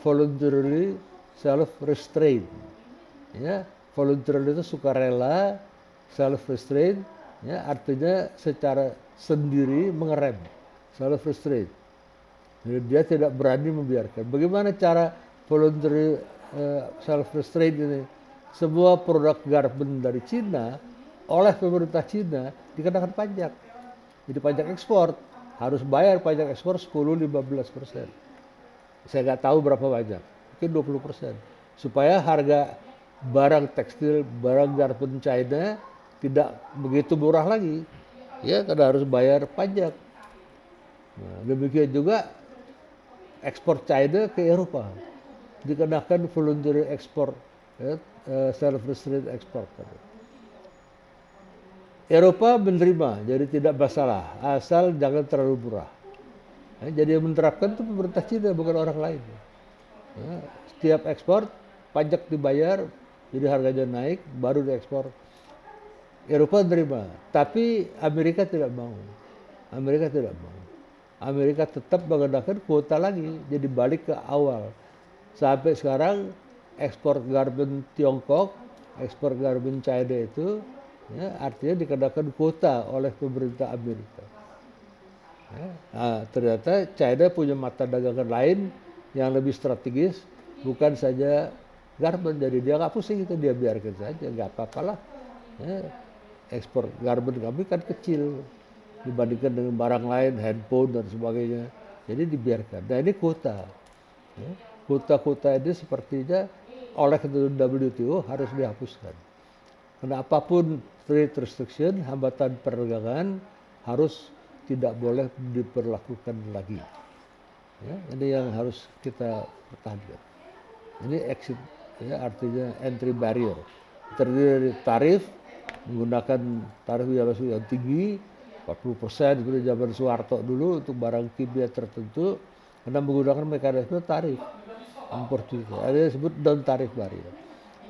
voluntarily self-restraint. Ya, voluntarily itu sukarela, self-restraint, ya, artinya secara sendiri mengerem. Self-restraint. Jadi dia tidak berani membiarkan. Bagaimana cara voluntary self-restraint ini? Semua produk garment dari Cina oleh pemerintah Cina dikenakan pajak. Jadi pajak ekspor. Harus bayar pajak ekspor 10-15%. Saya nggak tahu berapa banyak. Mungkin 20%. Supaya harga barang tekstil, barang garment China tidak begitu murah lagi. Ya, karena harus bayar pajak. Nah, demikian juga ekspor China ke Eropa dikenakan voluntary export, ya, self-restraint export. Eropa menerima, jadi tidak masalah, asal jangan terlalu murah. Ya, jadi yang menerapkan itu pemerintah Cina, bukan orang lain. Ya, setiap ekspor pajak dibayar, jadi harganya naik, baru diekspor. Eropa menerima, tapi Amerika tidak mau. Amerika tidak mau. Amerika tetap menggunakan kuota lagi, jadi balik ke awal. Sampai sekarang ekspor garmen Tiongkok, ekspor garmen China itu ya, artinya dikenakan kuota oleh pemerintah Amerika. Ya, nah, ternyata China punya mata dagangan lain yang lebih strategis, bukan saja garmen. Jadi dia nggak pusing itu, dia biarkan saja, nggak apa-apalah. Ya, ekspor garmen kami kan kecil dibandingkan dengan barang lain, handphone dan sebagainya. Jadi dibiarkan. Nah ini kuota. Ya, kuota-kuota ini sepertinya oleh ketentuan WTO harus dihapuskan. Karena apapun trade restriction, hambatan perdagangan harus tidak boleh diberlakukan lagi. Ya, ini yang harus kita pertahankan. Ini exit, ya, artinya entry barrier. Terdiri dari tarif, menggunakan tarif yang tinggi, 40% seperti zaman Soeharto dulu untuk barang kimia tertentu, karena menggunakan mekanisme tarif impor juga. Ada yang disebut non tarif barrier.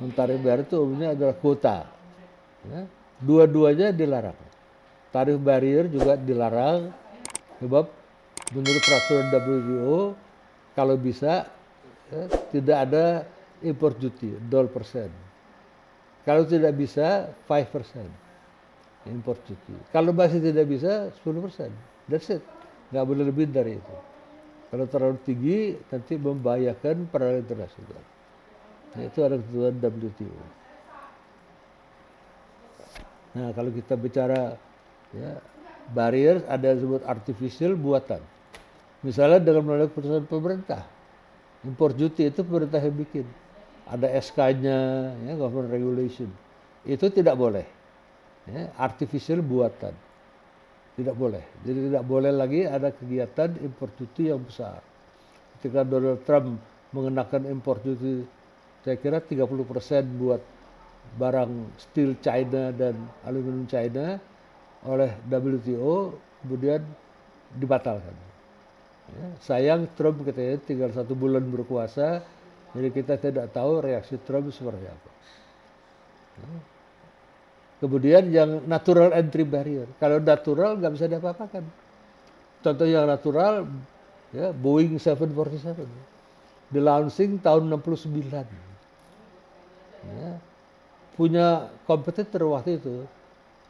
Non tarif barrier itu umumnya adalah kuota. Ya, dua-duanya dilarang. Tarif barrier juga dilarang, sebab menurut peraturan WTO kalau bisa ya, tidak ada import duty 0%. Kalau tidak bisa 5% import duty. Kalau masih tidak bisa 10%. That's it. Nggak boleh lebih dari itu. Kalau terlalu tinggi nanti membahayakan perdagangan internasional. Nah, itu ada ketentuan WTO. Nah, kalau kita bicara ya, barrier ada yang disebut artificial buatan. Misalnya dengan melalui keputusan pemerintah. Import duty itu pemerintah yang bikin. Ada SK-nya, ya, government regulation. Itu tidak boleh. Ya, artificial buatan. Tidak boleh. Jadi tidak boleh lagi ada kegiatan import duty yang besar. Ketika Donald Trump mengenakan import duty, saya kira 30% buat barang steel China dan aluminium China oleh WTO, kemudian dibatalkan. Ya, sayang Trump katanya tinggal 1 bulan berkuasa, jadi kita tidak tahu reaksi Trump seperti apa. Ya. Kemudian yang natural entry barrier. Kalau natural nggak bisa diapa-apakan. Contoh yang natural, ya, Boeing 747. Di launching tahun 69. Ya, punya kompetitor waktu itu,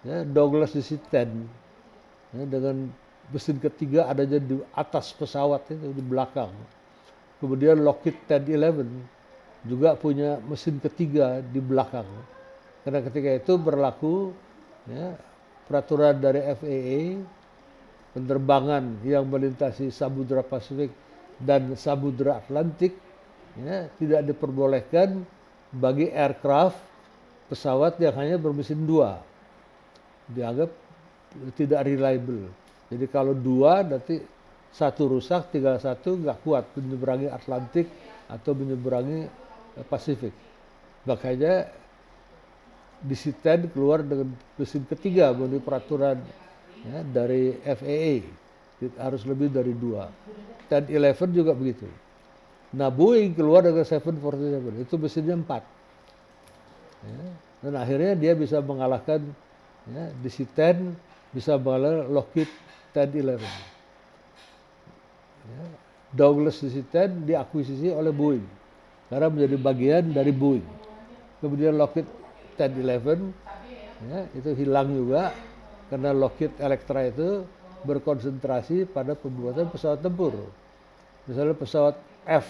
ya, Douglas DC-10. Ya, dengan mesin ketiga adanya di atas pesawat itu, di belakang. Kemudian Lockheed 1011 juga punya mesin ketiga di belakang. Karena ketika itu berlaku ya, peraturan dari FAA, penerbangan yang melintasi Samudra Pasifik dan Samudra Atlantik ya, tidak diperbolehkan bagi aircraft, pesawat yang hanya bermesin 2. Dianggap tidak reliable. Jadi kalau 2 nanti 1 rusak, tinggal 1 nggak kuat menyeberangi Atlantik atau menyeberangi Pasifik. Makanya DC-10 keluar dengan mesin ketiga melalui peraturan ya, dari FAA. Harus lebih dari 2. 1011 juga begitu. Nah Boeing keluar dengan 747, itu mesinnya 4. Ya, dan akhirnya dia bisa mengalahkan ya, DC-10, bisa mengalahkan Lockheed 1011. Ya, Douglas DC-10 diakuisisi oleh Boeing karena menjadi bagian dari Boeing. Kemudian Lockheed 1011 ya, itu hilang juga karena Lockheed Electra itu berkonsentrasi pada pembuatan pesawat tempur. Misalnya pesawat F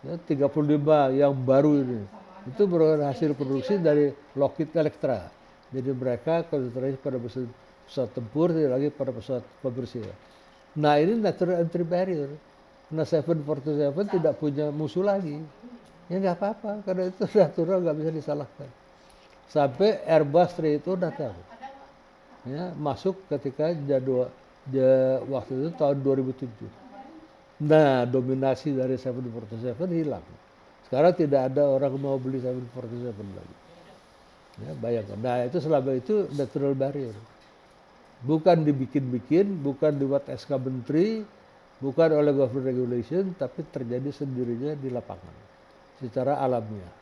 ya, 35 yang baru ini, itu merupakan hasil produksi dari Lockheed Electra. Jadi mereka konsentrasi pada pesawat tempur, tidak lagi pada pesawat komersial. Nah ini natural entry barrier. Nah 747 tidak punya musuh lagi. Ya nggak apa-apa, karena itu natural, nggak bisa disalahkan. Sampai Airbus itu datang. Ya, masuk ketika waktu itu tahun 2007. Nah, dominasi dari 747 hilang. Sekarang tidak ada orang mau beli 747 lagi. Ya, bayangkan. Nah, itu selama itu natural barrier. Bukan dibikin-bikin, bukan dibuat SK Menteri, bukan oleh government regulation, tapi terjadi sendirinya di lapangan secara alamiah.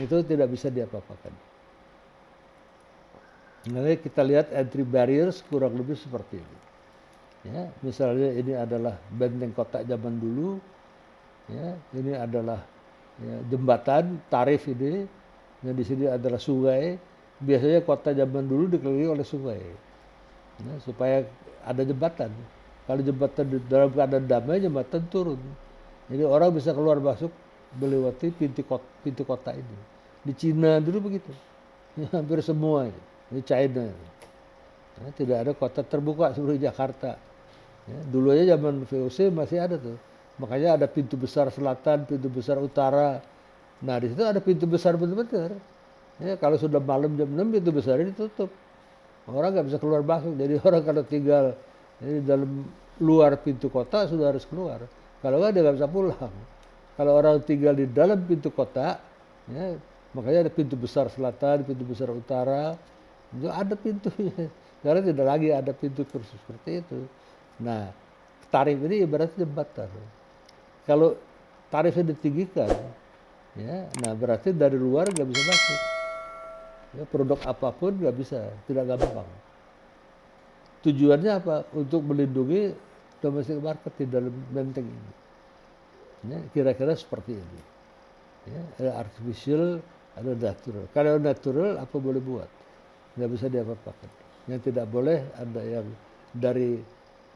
Itu tidak bisa diapa-apakan. Nanti kita lihat entry barriers kurang lebih seperti ini. Ya, misalnya ini adalah benteng kotak zaman dulu. Ya, ini adalah ya, jembatan, tarif ini, yang di sini adalah sungai. Biasanya kota zaman dulu dikelilingi oleh sungai, ya, supaya ada jembatan. Kalau jembatan dalam keadaan damai, jembatan turun. Jadi orang bisa keluar masuk melewati pintu kota ini. Di Cina dulu begitu, ya, hampir semua ini China. Ya, tidak ada kota terbuka seperti Jakarta. Ya, dulu aja zaman VOC masih ada tuh. Makanya ada pintu besar selatan, pintu besar utara. Nah di situ ada pintu besar benar-benar. Ya, kalau sudah malam jam 6 pintu besar ini tutup. Orang nggak bisa keluar masuk. Jadi orang kalau tinggal di dalam luar pintu kota sudah harus keluar. Kalau nggak dia nggak bisa pulang. Kalau orang tinggal di dalam pintu kota, ya, makanya ada pintu besar selatan, pintu besar utara. Itu ada pintunya. Sekarang tidak lagi ada pintu kursus seperti itu. Nah, tarif ini ibaratnya jembatan. Kalau tarifnya ditinggikan, ya, nah berarti dari luar nggak bisa masuk. Ya, produk apapun nggak bisa, tidak gampang. Tujuannya apa? Untuk melindungi domestic market di dalam benteng ini. Ya, kira-kira seperti ini. Ya, ada artificial, ada natural. Kalau natural apa boleh buat? Nggak bisa diapa-apakan. Yang tidak boleh ada yang dari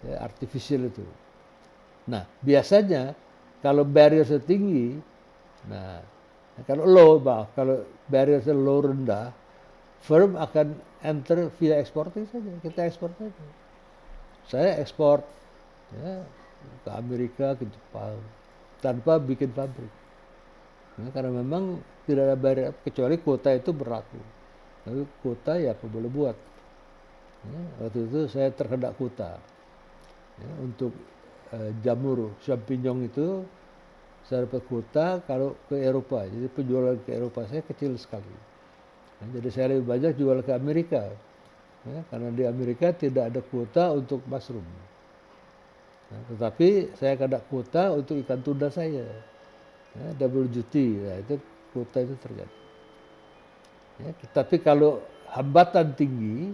ya, artificial itu. Nah, biasanya kalau barrier tinggi, nah kalau low, kalau barrier low rendah, firm akan enter via eksporting saja. Kita ekspor saja. Saya ekspor ya, ke Amerika, ke Jepang, tanpa bikin pabrik. Ya, karena memang tidak ada barrier, kecuali kuota itu berlaku. Tapi kuota ya apa boleh buat. Ya, waktu itu saya terkena kuota. Ya, untuk jamur champignon itu saya dapat kuota kalau ke Eropa. Jadi penjualan ke Eropa saya kecil sekali. Nah, jadi saya lebih banyak jual ke Amerika. Ya, karena di Amerika tidak ada kuota untuk mushroom. Nah, tetapi saya kena kuota untuk ikan tuna saya. Ya, WGT, nah, itu kuota itu terjadi. Ya, tapi kalau hambatan tinggi,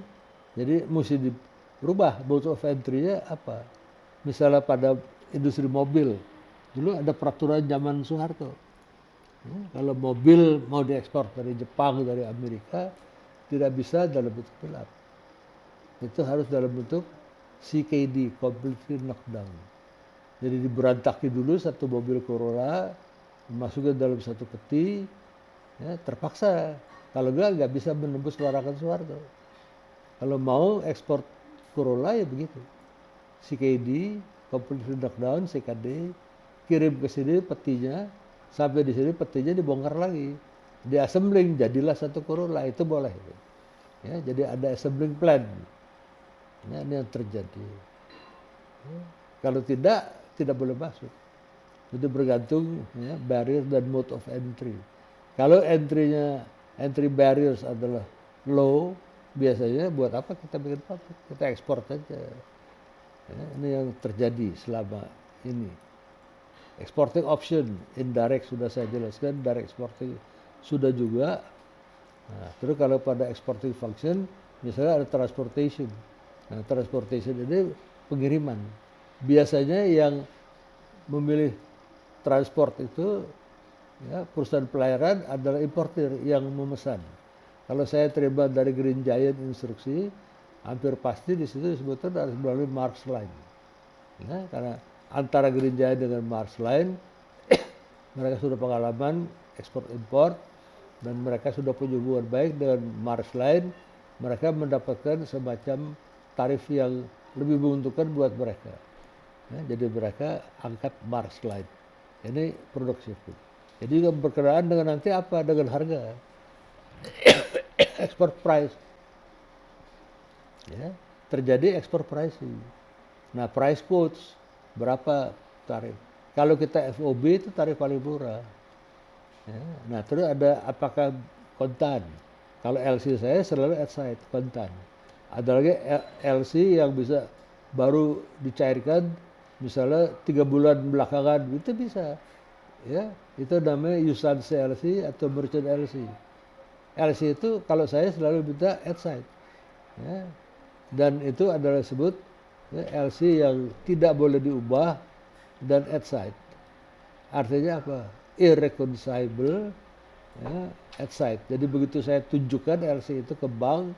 jadi mesti dirubah mode of entry-nya apa? Misalnya pada industri mobil, dulu ada peraturan zaman Soeharto. Ya, kalau mobil mau diekspor dari Jepang, dari Amerika, tidak bisa dalam bentuk gelap. Itu harus dalam bentuk CKD, completely knockdown. Jadi diberantaki dulu satu mobil Corolla, dimasukkan dalam satu peti, ya, terpaksa. Kalau nggak bisa menembus larangan Soeharto. Kalau mau ekspor Corolla ya begitu. CKD, completely knockdown, CKD, kirim ke sini petinya, sampai di sini petinya dibongkar lagi, di assembling jadilah satu Corolla, itu boleh. Ya, jadi ada assembling plan. Ya, ini yang terjadi. Ya, kalau tidak boleh masuk. Itu bergantung ya, barrier dan mode of entry. Kalau entry barriers adalah low, biasanya buat apa kita bikin pabrik? Kita ekspor saja. Ya, ini yang terjadi selama ini. Exporting option, indirect sudah saya jelaskan, direct exporting sudah juga. Nah, terus kalau pada exporting function, misalnya ada transportation. Nah, transportation ini pengiriman. Biasanya yang memilih transport itu ya, perusahaan pelayaran adalah importer yang memesan. Kalau saya terima dari Green Giant instruksi, hampir pasti di situ disebutkan harus melalui Maersk Line. Ya, karena antara Green Giant dengan Maersk Line, mereka sudah pengalaman ekspor impor dan mereka sudah punya hubungan baik dengan Maersk Line. Mereka mendapatkan semacam tarif yang lebih menguntungkan buat mereka. Ya, jadi mereka angkat Maersk Line. Ini produk seafood. Jadi juga berkenaan dengan nanti apa? Dengan harga. Export price. Ya, terjadi export pricing. Nah, price quotes berapa tarif? Kalau kita FOB itu tarif paling murah. Ya, nah, terus ada apakah kontan? Kalau LC saya selalu at site kontan. Ada lagi LC yang bisa baru dicairkan, misalnya 3 bulan belakangan itu bisa. Ya, itu namanya usance LC atau merchant LC. LC itu kalau saya selalu minta at site. Ya, dan itu adalah disebut ya, LC yang tidak boleh diubah dan at site. Artinya apa? irreconcilable, ya, at site. Jadi begitu saya tunjukkan LC itu ke bank,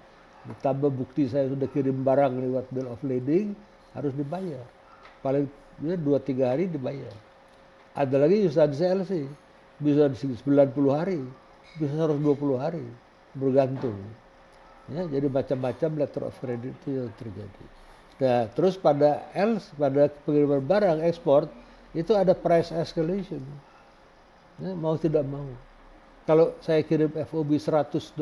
ditambah bukti saya sudah kirim barang lewat bill of lading, harus dibayar. Paling 2-3 hari dibayar. Ada lagi instansi LC, bisa 90 hari, bisa 120 hari, bergantung. Ya, jadi macam-macam letter of credit itu yang terjadi. Nah, terus pada pengiriman barang ekspor itu ada price escalation. Ya, mau tidak mau. Kalau saya kirim FOB $100,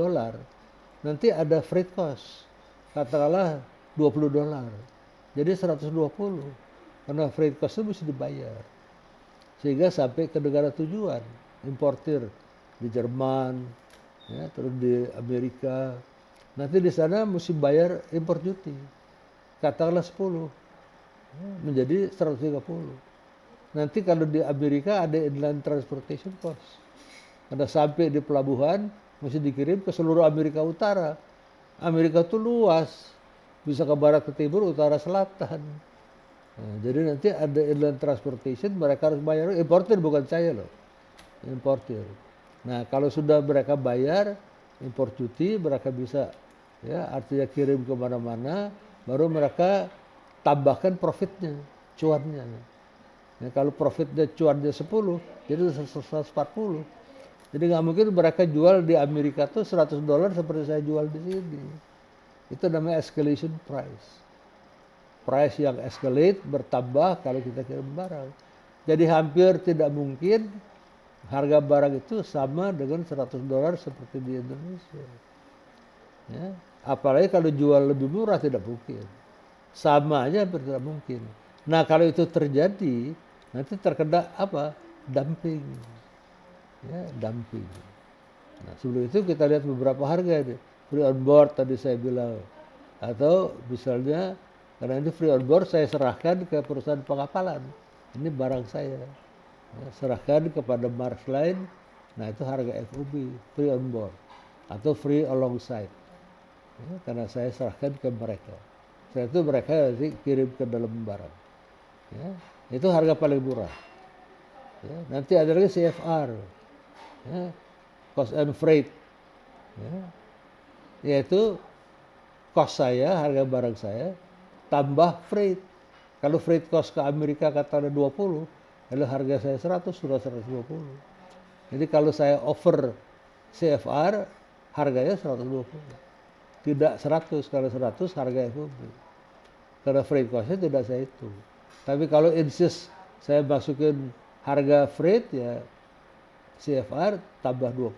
nanti ada freight cost. Katakanlah $20. Jadi 120. Karena freight cost itu mesti dibayar. Sehingga sampai ke negara tujuan, importir di Jerman, ya, terus di Amerika. Nanti di sana mesti bayar import duty. Katakanlah 10, ya, menjadi 130. Nanti kalau di Amerika ada inland transportation cost. Karena sampai di pelabuhan mesti dikirim ke seluruh Amerika Utara. Amerika itu luas, bisa ke barat, ke timur, utara, selatan. Nah, jadi nanti ada inland transportation, mereka harus bayar. Importir bukan saya loh, importir. Nah, kalau sudah mereka bayar import duty, mereka bisa, ya, artinya kirim kemana-mana, baru mereka tambahkan profitnya, cuannya. Ya, kalau profitnya cuannya 10, jadi 140. Jadi nggak mungkin mereka jual di Amerika tuh $100 seperti saya jual di sini. Itu namanya escalation price. Price yang escalate bertambah kalau kita kirim barang. Jadi hampir tidak mungkin harga barang itu sama dengan $100 seperti di Indonesia. Ya, apalagi kalau jual lebih murah tidak mungkin. Sama aja hampir tidak mungkin. Nah, kalau itu terjadi, nanti terkena apa? Dumping. Ya, dumping. Nah, sebelum itu kita lihat beberapa harga ini. Free on board tadi saya bilang. Atau misalnya, karena ini free on board saya serahkan ke perusahaan pengapalan. Ini barang saya. Ya, serahkan kepada Maersk. Nah, itu harga FOB, free on board. Atau free alongside. Ya, karena saya serahkan ke mereka. Setelah itu mereka nanti kirim ke dalam barang. Ya, itu harga paling murah. Ya, nanti ada lagi CFR, ya, cost and freight, ya, yaitu cost saya, harga barang saya, tambah freight. Kalau freight cost ke Amerika kata ada 20, lalu harga saya 100, sudah 120. Jadi kalau saya offer CFR, harganya 120. Tidak 100, kalau 100 harga FOB. Karena freight cost-nya tidak saya hitung. Tapi kalau insist saya masukin harga freight, ya CFR tambah 20.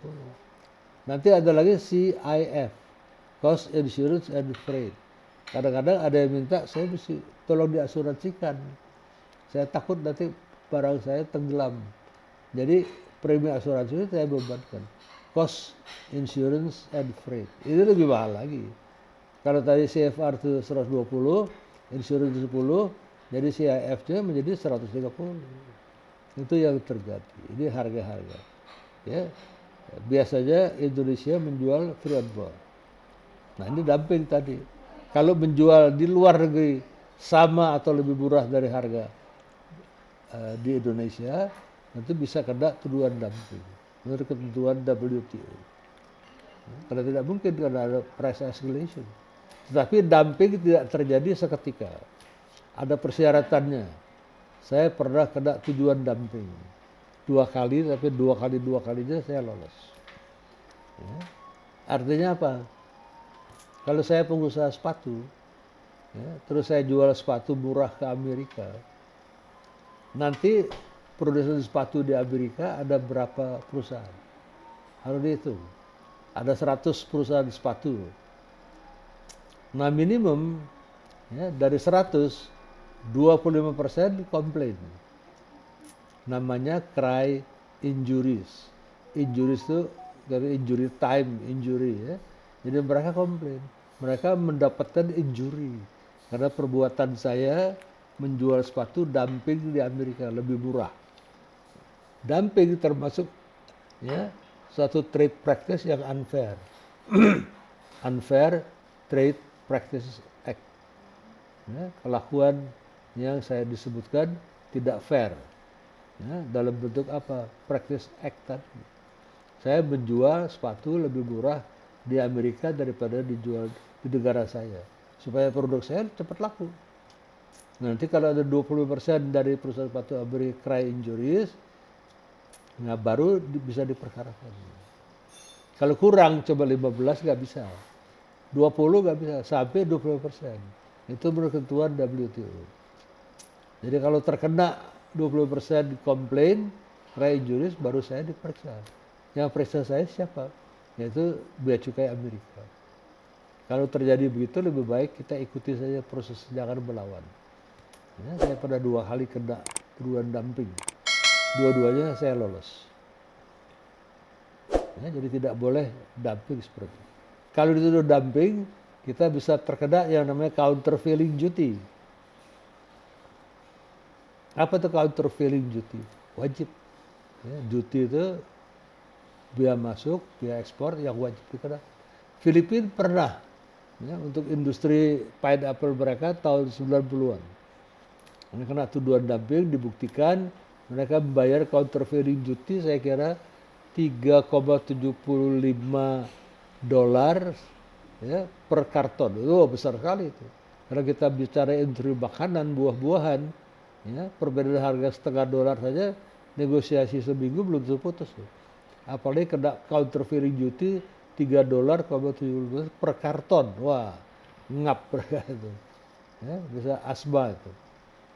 Nanti ada lagi CIF, Cost Insurance and Freight. Kadang-kadang ada yang minta saya mesti tolong diasuransikan. Saya takut nanti barang saya tenggelam. Jadi premi asuransi itu saya bebankan. Cost Insurance and Freight. Ini lebih mahal lagi. Kalau tadi CFR itu 120, insurance 10, jadi CIF-nya menjadi 130. Itu yang terjadi. Ini harga-harga. Ya, biasanya Indonesia menjual free on board. Nah, ini dumping tadi. Kalau menjual di luar negeri sama atau lebih murah dari harga di Indonesia, nanti bisa kena tuduhan dumping menurut ketentuan WTO. Karena tidak mungkin karena ada price escalation. Tetapi dumping tidak terjadi seketika. Ada persyaratannya. Saya pernah kena tujuan dumping 2 kali, tapi 2 kalinya saya lolos. Ya. Artinya apa? Kalau saya pengusaha sepatu, ya, terus saya jual sepatu murah ke Amerika, nanti produsen sepatu di Amerika ada berapa perusahaan? Harus dihitung. Ada 100 perusahaan sepatu. Nah, minimum, ya, dari 100, 25% komplain. Namanya cry injuries. Injuries itu dari injury time, injury, ya. Jadi mereka komplain. Mereka mendapatkan injury karena perbuatan saya menjual sepatu dumping di Amerika lebih murah. Dumping termasuk, ya, suatu trade practice yang unfair. Unfair Trade Practices Act. Ya, kelakuan yang saya disebutkan tidak fair. Ya, dalam bentuk apa? Practice Act tadi. Saya menjual sepatu lebih murah di Amerika daripada dijual di negara saya. Supaya produk saya cepat laku. Nanti kalau ada 20% dari perusahaan sepatu Amerika cry injuries, nah baru bisa diperkarakan. Kalau kurang coba 15 nggak bisa. 20 nggak bisa, sampai 20%. Itu menurut ketentuan WTO. Jadi kalau terkena 20% komplain, cry injuries, baru saya diperiksa. Yang periksa saya siapa? Yaitu Bea Cukai Amerika. Kalau terjadi begitu, lebih baik kita ikuti saja proses, jangan melawan. Ya, saya pernah 2 kali kena tuduhan dumping. Dua-duanya saya lolos. Ya, jadi tidak boleh dumping seperti itu. Kalau dituduh dumping, kita bisa terkena yang namanya countervailing duty. Apa itu countervailing duty? Wajib. Ya, duty itu biaya masuk, biaya ekspor yang wajib dikena. Filipina pernah ya, untuk industri pineapple mereka tahun 90-an. Ini kena tuduhan dumping, dibuktikan mereka membayar countervailing duty saya kira $3,75 ya, per karton. Itu besar sekali itu. Kalau kita bicara industri makanan, buah-buahan, ya, perbedaan harga $0,5 saja negosiasi seminggu belum terputus. Apalagi kena countervailing duty $3,75 per karton. Wah, ngap mereka itu. Ya, bisa asma itu.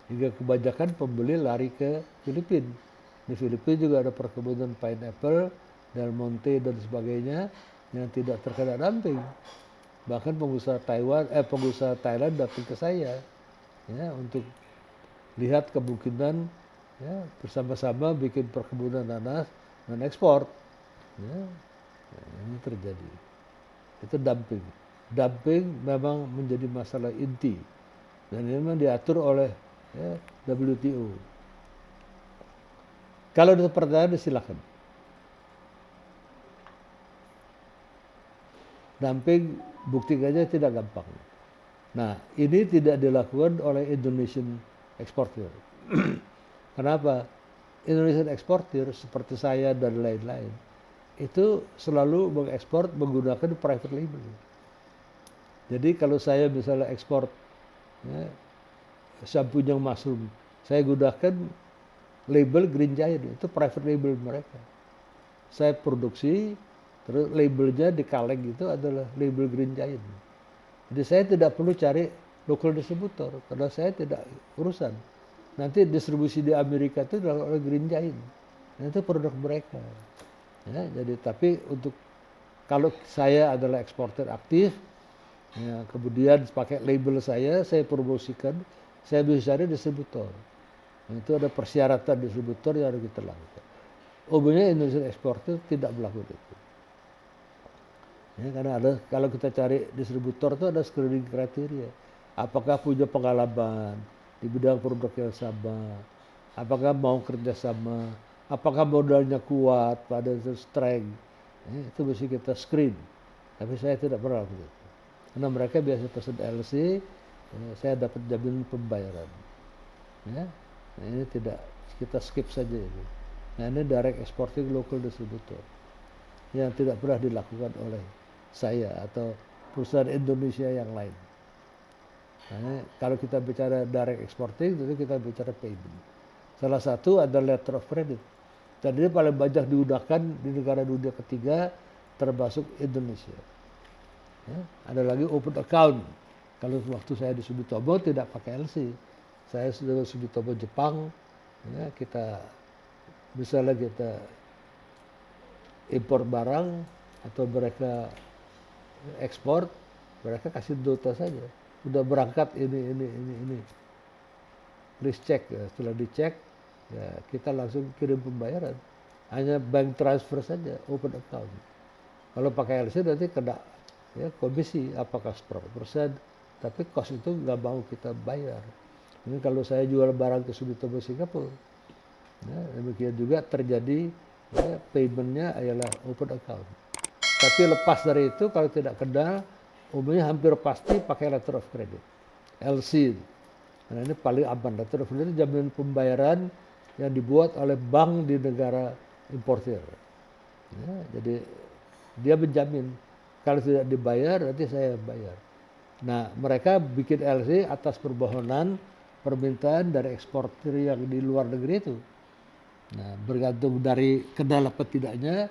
Hingga kebanyakan pembeli lari ke Filipina. Di Filipina juga ada perkebunan pineapple, Del Monte dan sebagainya yang tidak terkena dumping. Bahkan pengusaha Thailand datang ke saya ya untuk lihat kemungkinan ya bersama-sama bikin perkebunan nanas dan ekspor. Ya, ini terjadi. Itu dumping. Dumping memang menjadi masalah inti dan ini memang diatur oleh ya, WTO. Kalau ada pertanyaan silakan. Dumping bukti aja tidak gampang. Nah, ini tidak dilakukan oleh Indonesian exporter. Kenapa? Indonesian exporter seperti saya dan lain-lain itu selalu mengekspor menggunakan private label. Jadi kalau saya misalnya ekspor ya, shampoo yang mushroom, saya gunakan label Green Giant, itu private label mereka. Saya produksi, terus labelnya di kaleng itu adalah label Green Giant. Jadi saya tidak perlu cari local distributor, karena saya tidak urusan. Nanti distribusi di Amerika itu adalah oleh Green Giant. Dan itu produk mereka. Ya, jadi tapi untuk kalau saya adalah eksporter aktif, ya, kemudian pakai label saya promosikan, saya bisa cari distributor. Itu ada persyaratan distributor yang harus kita lakukan. Umumnya Indonesian eksporter tidak melakukan itu. Ya, karena kalau kita cari distributor itu ada screening kriteria. Apakah punya pengalaman di bidang produk yang sama, apakah mau kerjasama, apakah modalnya kuat, pada strength. Ya, itu mesti kita screen. Tapi saya tidak pernah lakukan itu. Karena mereka biasa pesan LC, ya, saya dapat jaminan pembayaran. Ya, nah ini tidak, kita skip saja itu. Nah ini direct exporting local distributor yang tidak pernah dilakukan oleh saya atau perusahaan Indonesia yang lain. Nah, kalau kita bicara direct exporting, itu kita bicara payment. Salah satu adalah letter of credit. Dan ini paling banyak digunakan di negara dunia ketiga, termasuk Indonesia. Ya, ada lagi open account. Kalau waktu saya di Sumitomo tidak pakai LC. Saya sudah di Sumitomo Jepang, ya, kita misalnya kita impor barang atau mereka ekspor, mereka kasih nota saja. Udah berangkat ini. Please check. Ya. Setelah dicek, ya kita langsung kirim pembayaran. Hanya bank transfer saja, open account. Kalau pakai LC nanti kena ya, komisi, apakah 10%, tapi cost itu nggak mau kita bayar. Ini kalau saya jual barang ke Sumitomo Singapura, ya, demikian juga terjadi ya, paymentnya adalah open account. Tapi lepas dari itu kalau tidak kena, umumnya hampir pasti pakai letter of credit, LC. Nah ini paling aman. Letter of credit jaminan pembayaran yang dibuat oleh bank di negara importir. Ya, jadi dia menjamin kalau tidak dibayar nanti saya bayar. Nah, mereka bikin LC atas permohonan permintaan dari eksportir yang di luar negeri itu. Nah, bergantung dari kendal apa tidaknya.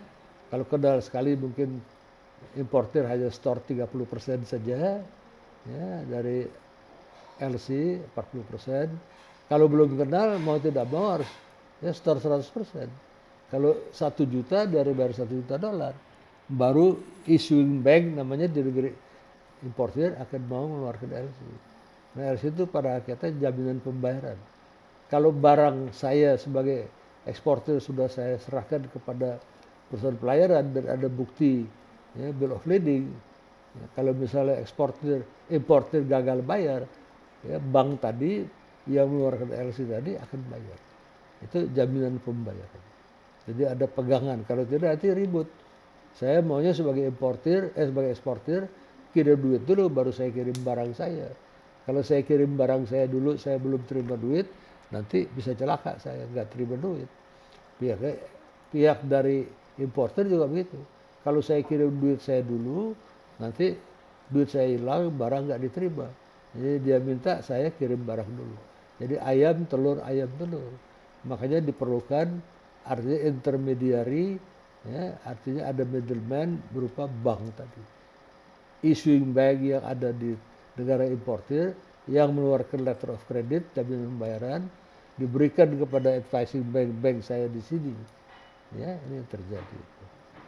Kalau kendal sekali mungkin importir hanya store 30% saja, ya, dari LC 40%. Kalau belum kenal mau tidak mau harus ya store 100%. Kalau 1 juta dari bayar 1 juta dolar, baru issuing bank namanya di negeri importir akan mau mengeluarkan LC. Nah, LC itu pada akhirnya jaminan pembayaran. Kalau barang saya sebagai eksportir sudah saya serahkan kepada perusahaan pelayaran dan ada bukti ya, bill of lading, ya, kalau misalnya importir gagal bayar, ya, bank tadi yang mengeluarkan LC tadi akan bayar. Itu jaminan pembayaran. Jadi ada pegangan. Kalau tidak nanti ribut. Saya maunya sebagai sebagai eksportir kirim duit dulu baru saya kirim barang saya. Kalau saya kirim barang saya dulu saya belum terima duit, nanti bisa celaka saya nggak terima duit. Pihak dari importer juga begitu. Kalau saya kirim duit saya dulu, nanti duit saya hilang, barang nggak diterima. Jadi dia minta saya kirim barang dulu. Jadi ayam telur. Makanya diperlukan artinya intermediary, ya, artinya ada middleman berupa bank tadi. Issuing bank yang ada di negara importir yang mengeluarkan letter of credit, jaminan pembayaran, diberikan kepada advising bank saya di sini. Ya, ini yang terjadi.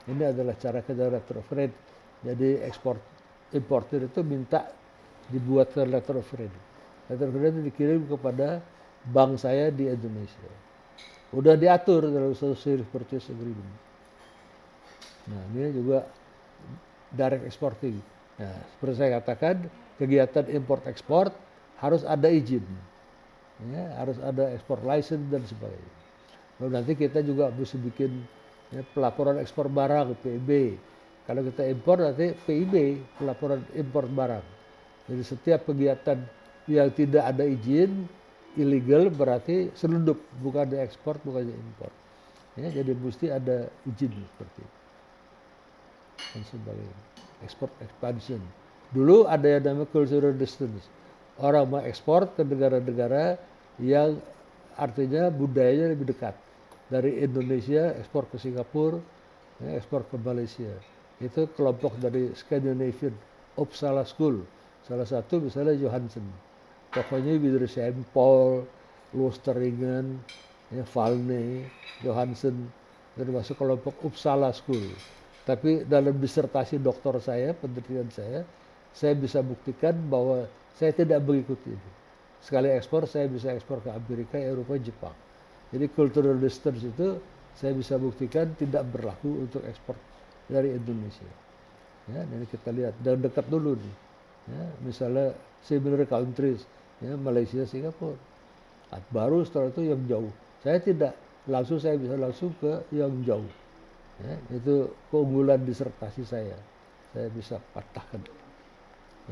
Ini adalah cara kerja letter of credit. Jadi importir itu minta dibuatkan letter of credit. Letter of credit dikirim kepada bank saya di Indonesia. Udah diatur dalam sales purchase agreement. Nah, ini juga direct exporting. Nah, seperti saya katakan, kegiatan import ekspor harus ada izin. Ya, harus ada ekspor license dan sebagainya. Lalu nanti kita juga bisa bikin ya, pelaporan ekspor barang PIB. Kalau kita impor nanti PIB, pelaporan impor barang. Jadi setiap kegiatan yang tidak ada izin ilegal berarti selundup, bukan diekspor, bukan diimpor. Ya, jadi mesti ada izin seperti itu. Dan sebagainya. Export expansion. Dulu ada yang namanya cultural distance. Orang mau ekspor ke negara-negara yang artinya budayanya lebih dekat. Dari Indonesia ekspor ke Singapura, ya, ekspor ke Malaysia. Itu kelompok dari Scandinavian Uppsala School. Salah satu misalnya Johansen. Pokoknya Wittersheim, Paul, Losteringen, ya, Valne, Johansen, termasuk kelompok Uppsala School. Tapi dalam disertasi doktor saya, penelitian saya bisa buktikan bahwa saya tidak mengikuti ini. Sekali ekspor, saya bisa ekspor ke Amerika, Eropa, Jepang. Jadi cultural distance itu saya bisa buktikan tidak berlaku untuk ekspor dari Indonesia. Ya, ini kita lihat dan dekat dulu nih. Ya, misalnya similar countries, ya, Malaysia, Singapura. Baru setelah itu yang jauh. Saya bisa langsung ke yang jauh. Ya, itu keunggulan disertasi saya bisa patahkan.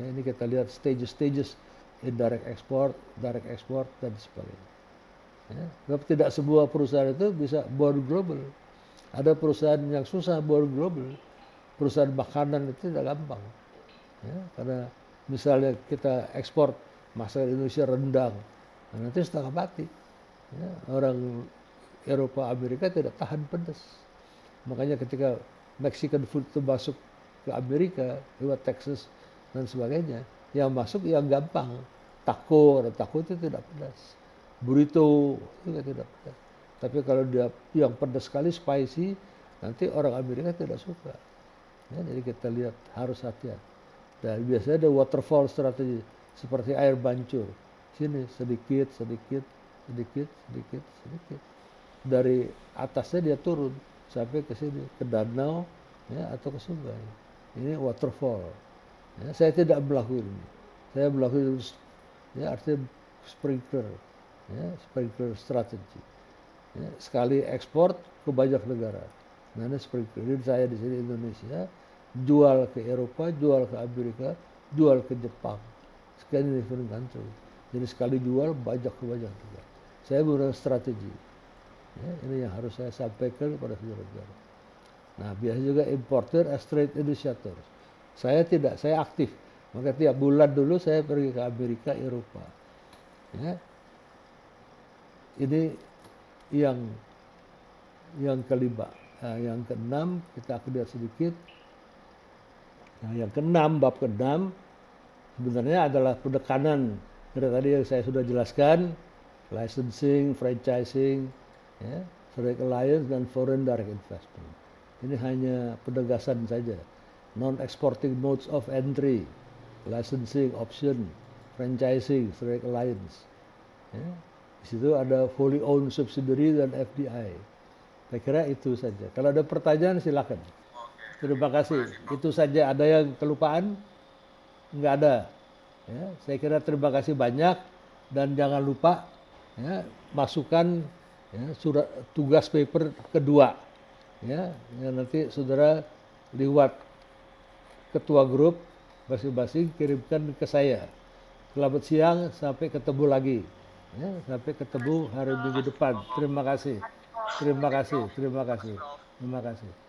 Ya, ini kita lihat stages indirect export, direct export dan sebagainya. Ya, tidak semua perusahaan itu bisa born global. Ada perusahaan yang susah born global. Perusahaan makanan itu tidak gampang. Ya, karena misalnya kita ekspor masakan Indonesia rendang, nah nanti setengah mati. Ya, orang Eropa, Amerika tidak tahan pedas. Makanya ketika Mexican food itu masuk ke Amerika lewat Texas dan sebagainya, yang masuk yang gampang. Taco itu tidak pedas. Burrito juga tidak pedas. Tapi kalau dia yang pedas sekali, spicy, nanti orang Amerika tidak suka. Ya, jadi kita lihat harus hati-hati. Dan biasanya ada waterfall strategi seperti air mancur. Sini sedikit. Dari atasnya dia turun sampai ke sini, ke danau, ya, atau ke sungai. Ini waterfall. Ya, saya tidak melakukan ini. Saya melakukan, ya, artinya sprinkler, ya, sprinkler strategi. Ya, sekali ekspor ke banyak negara. Nah, ini sprinkler. Jadi saya di sini Indonesia, jual ke Eropa, jual ke Amerika, jual ke Jepang. Scandinavian country. Jadi sekali jual banyak ke banyak negara. Saya menggunakan strategi. Ya, ini yang harus saya sampaikan kepada saudara-saudara. Nah, biasa juga importer as trade initiator. Saya tidak, saya aktif. Maka tiap bulan dulu saya pergi ke Amerika, Eropa. Ya. Ini yang kelima. Nah, yang keenam kita akan lihat sedikit. Nah, yang keenam, bab keenam sebenarnya adalah penekanan dari tadi yang saya sudah jelaskan, licensing, franchising, ya, trade alliance dan foreign direct investment. Ini hanya penegasan saja. Non-exporting modes of entry, licensing, option, franchising, trade alliance. Ya. Di situ ada fully owned subsidiary dan FDI. Saya kira itu saja. Kalau ada pertanyaan silakan. Terima kasih. Itu saja. Ada yang kelupaan? Enggak ada. Ya, saya kira terima kasih banyak dan jangan lupa ya, masukkan ya, surat tugas paper kedua. Ya, nanti saudara lewat ketua grup masing-masing kirimkan ke saya. Selamat siang, sampai ketemu lagi. Ya, sampai ketemu hari Minggu depan. Terima kasih. Terima kasih. Terima kasih. Terima kasih.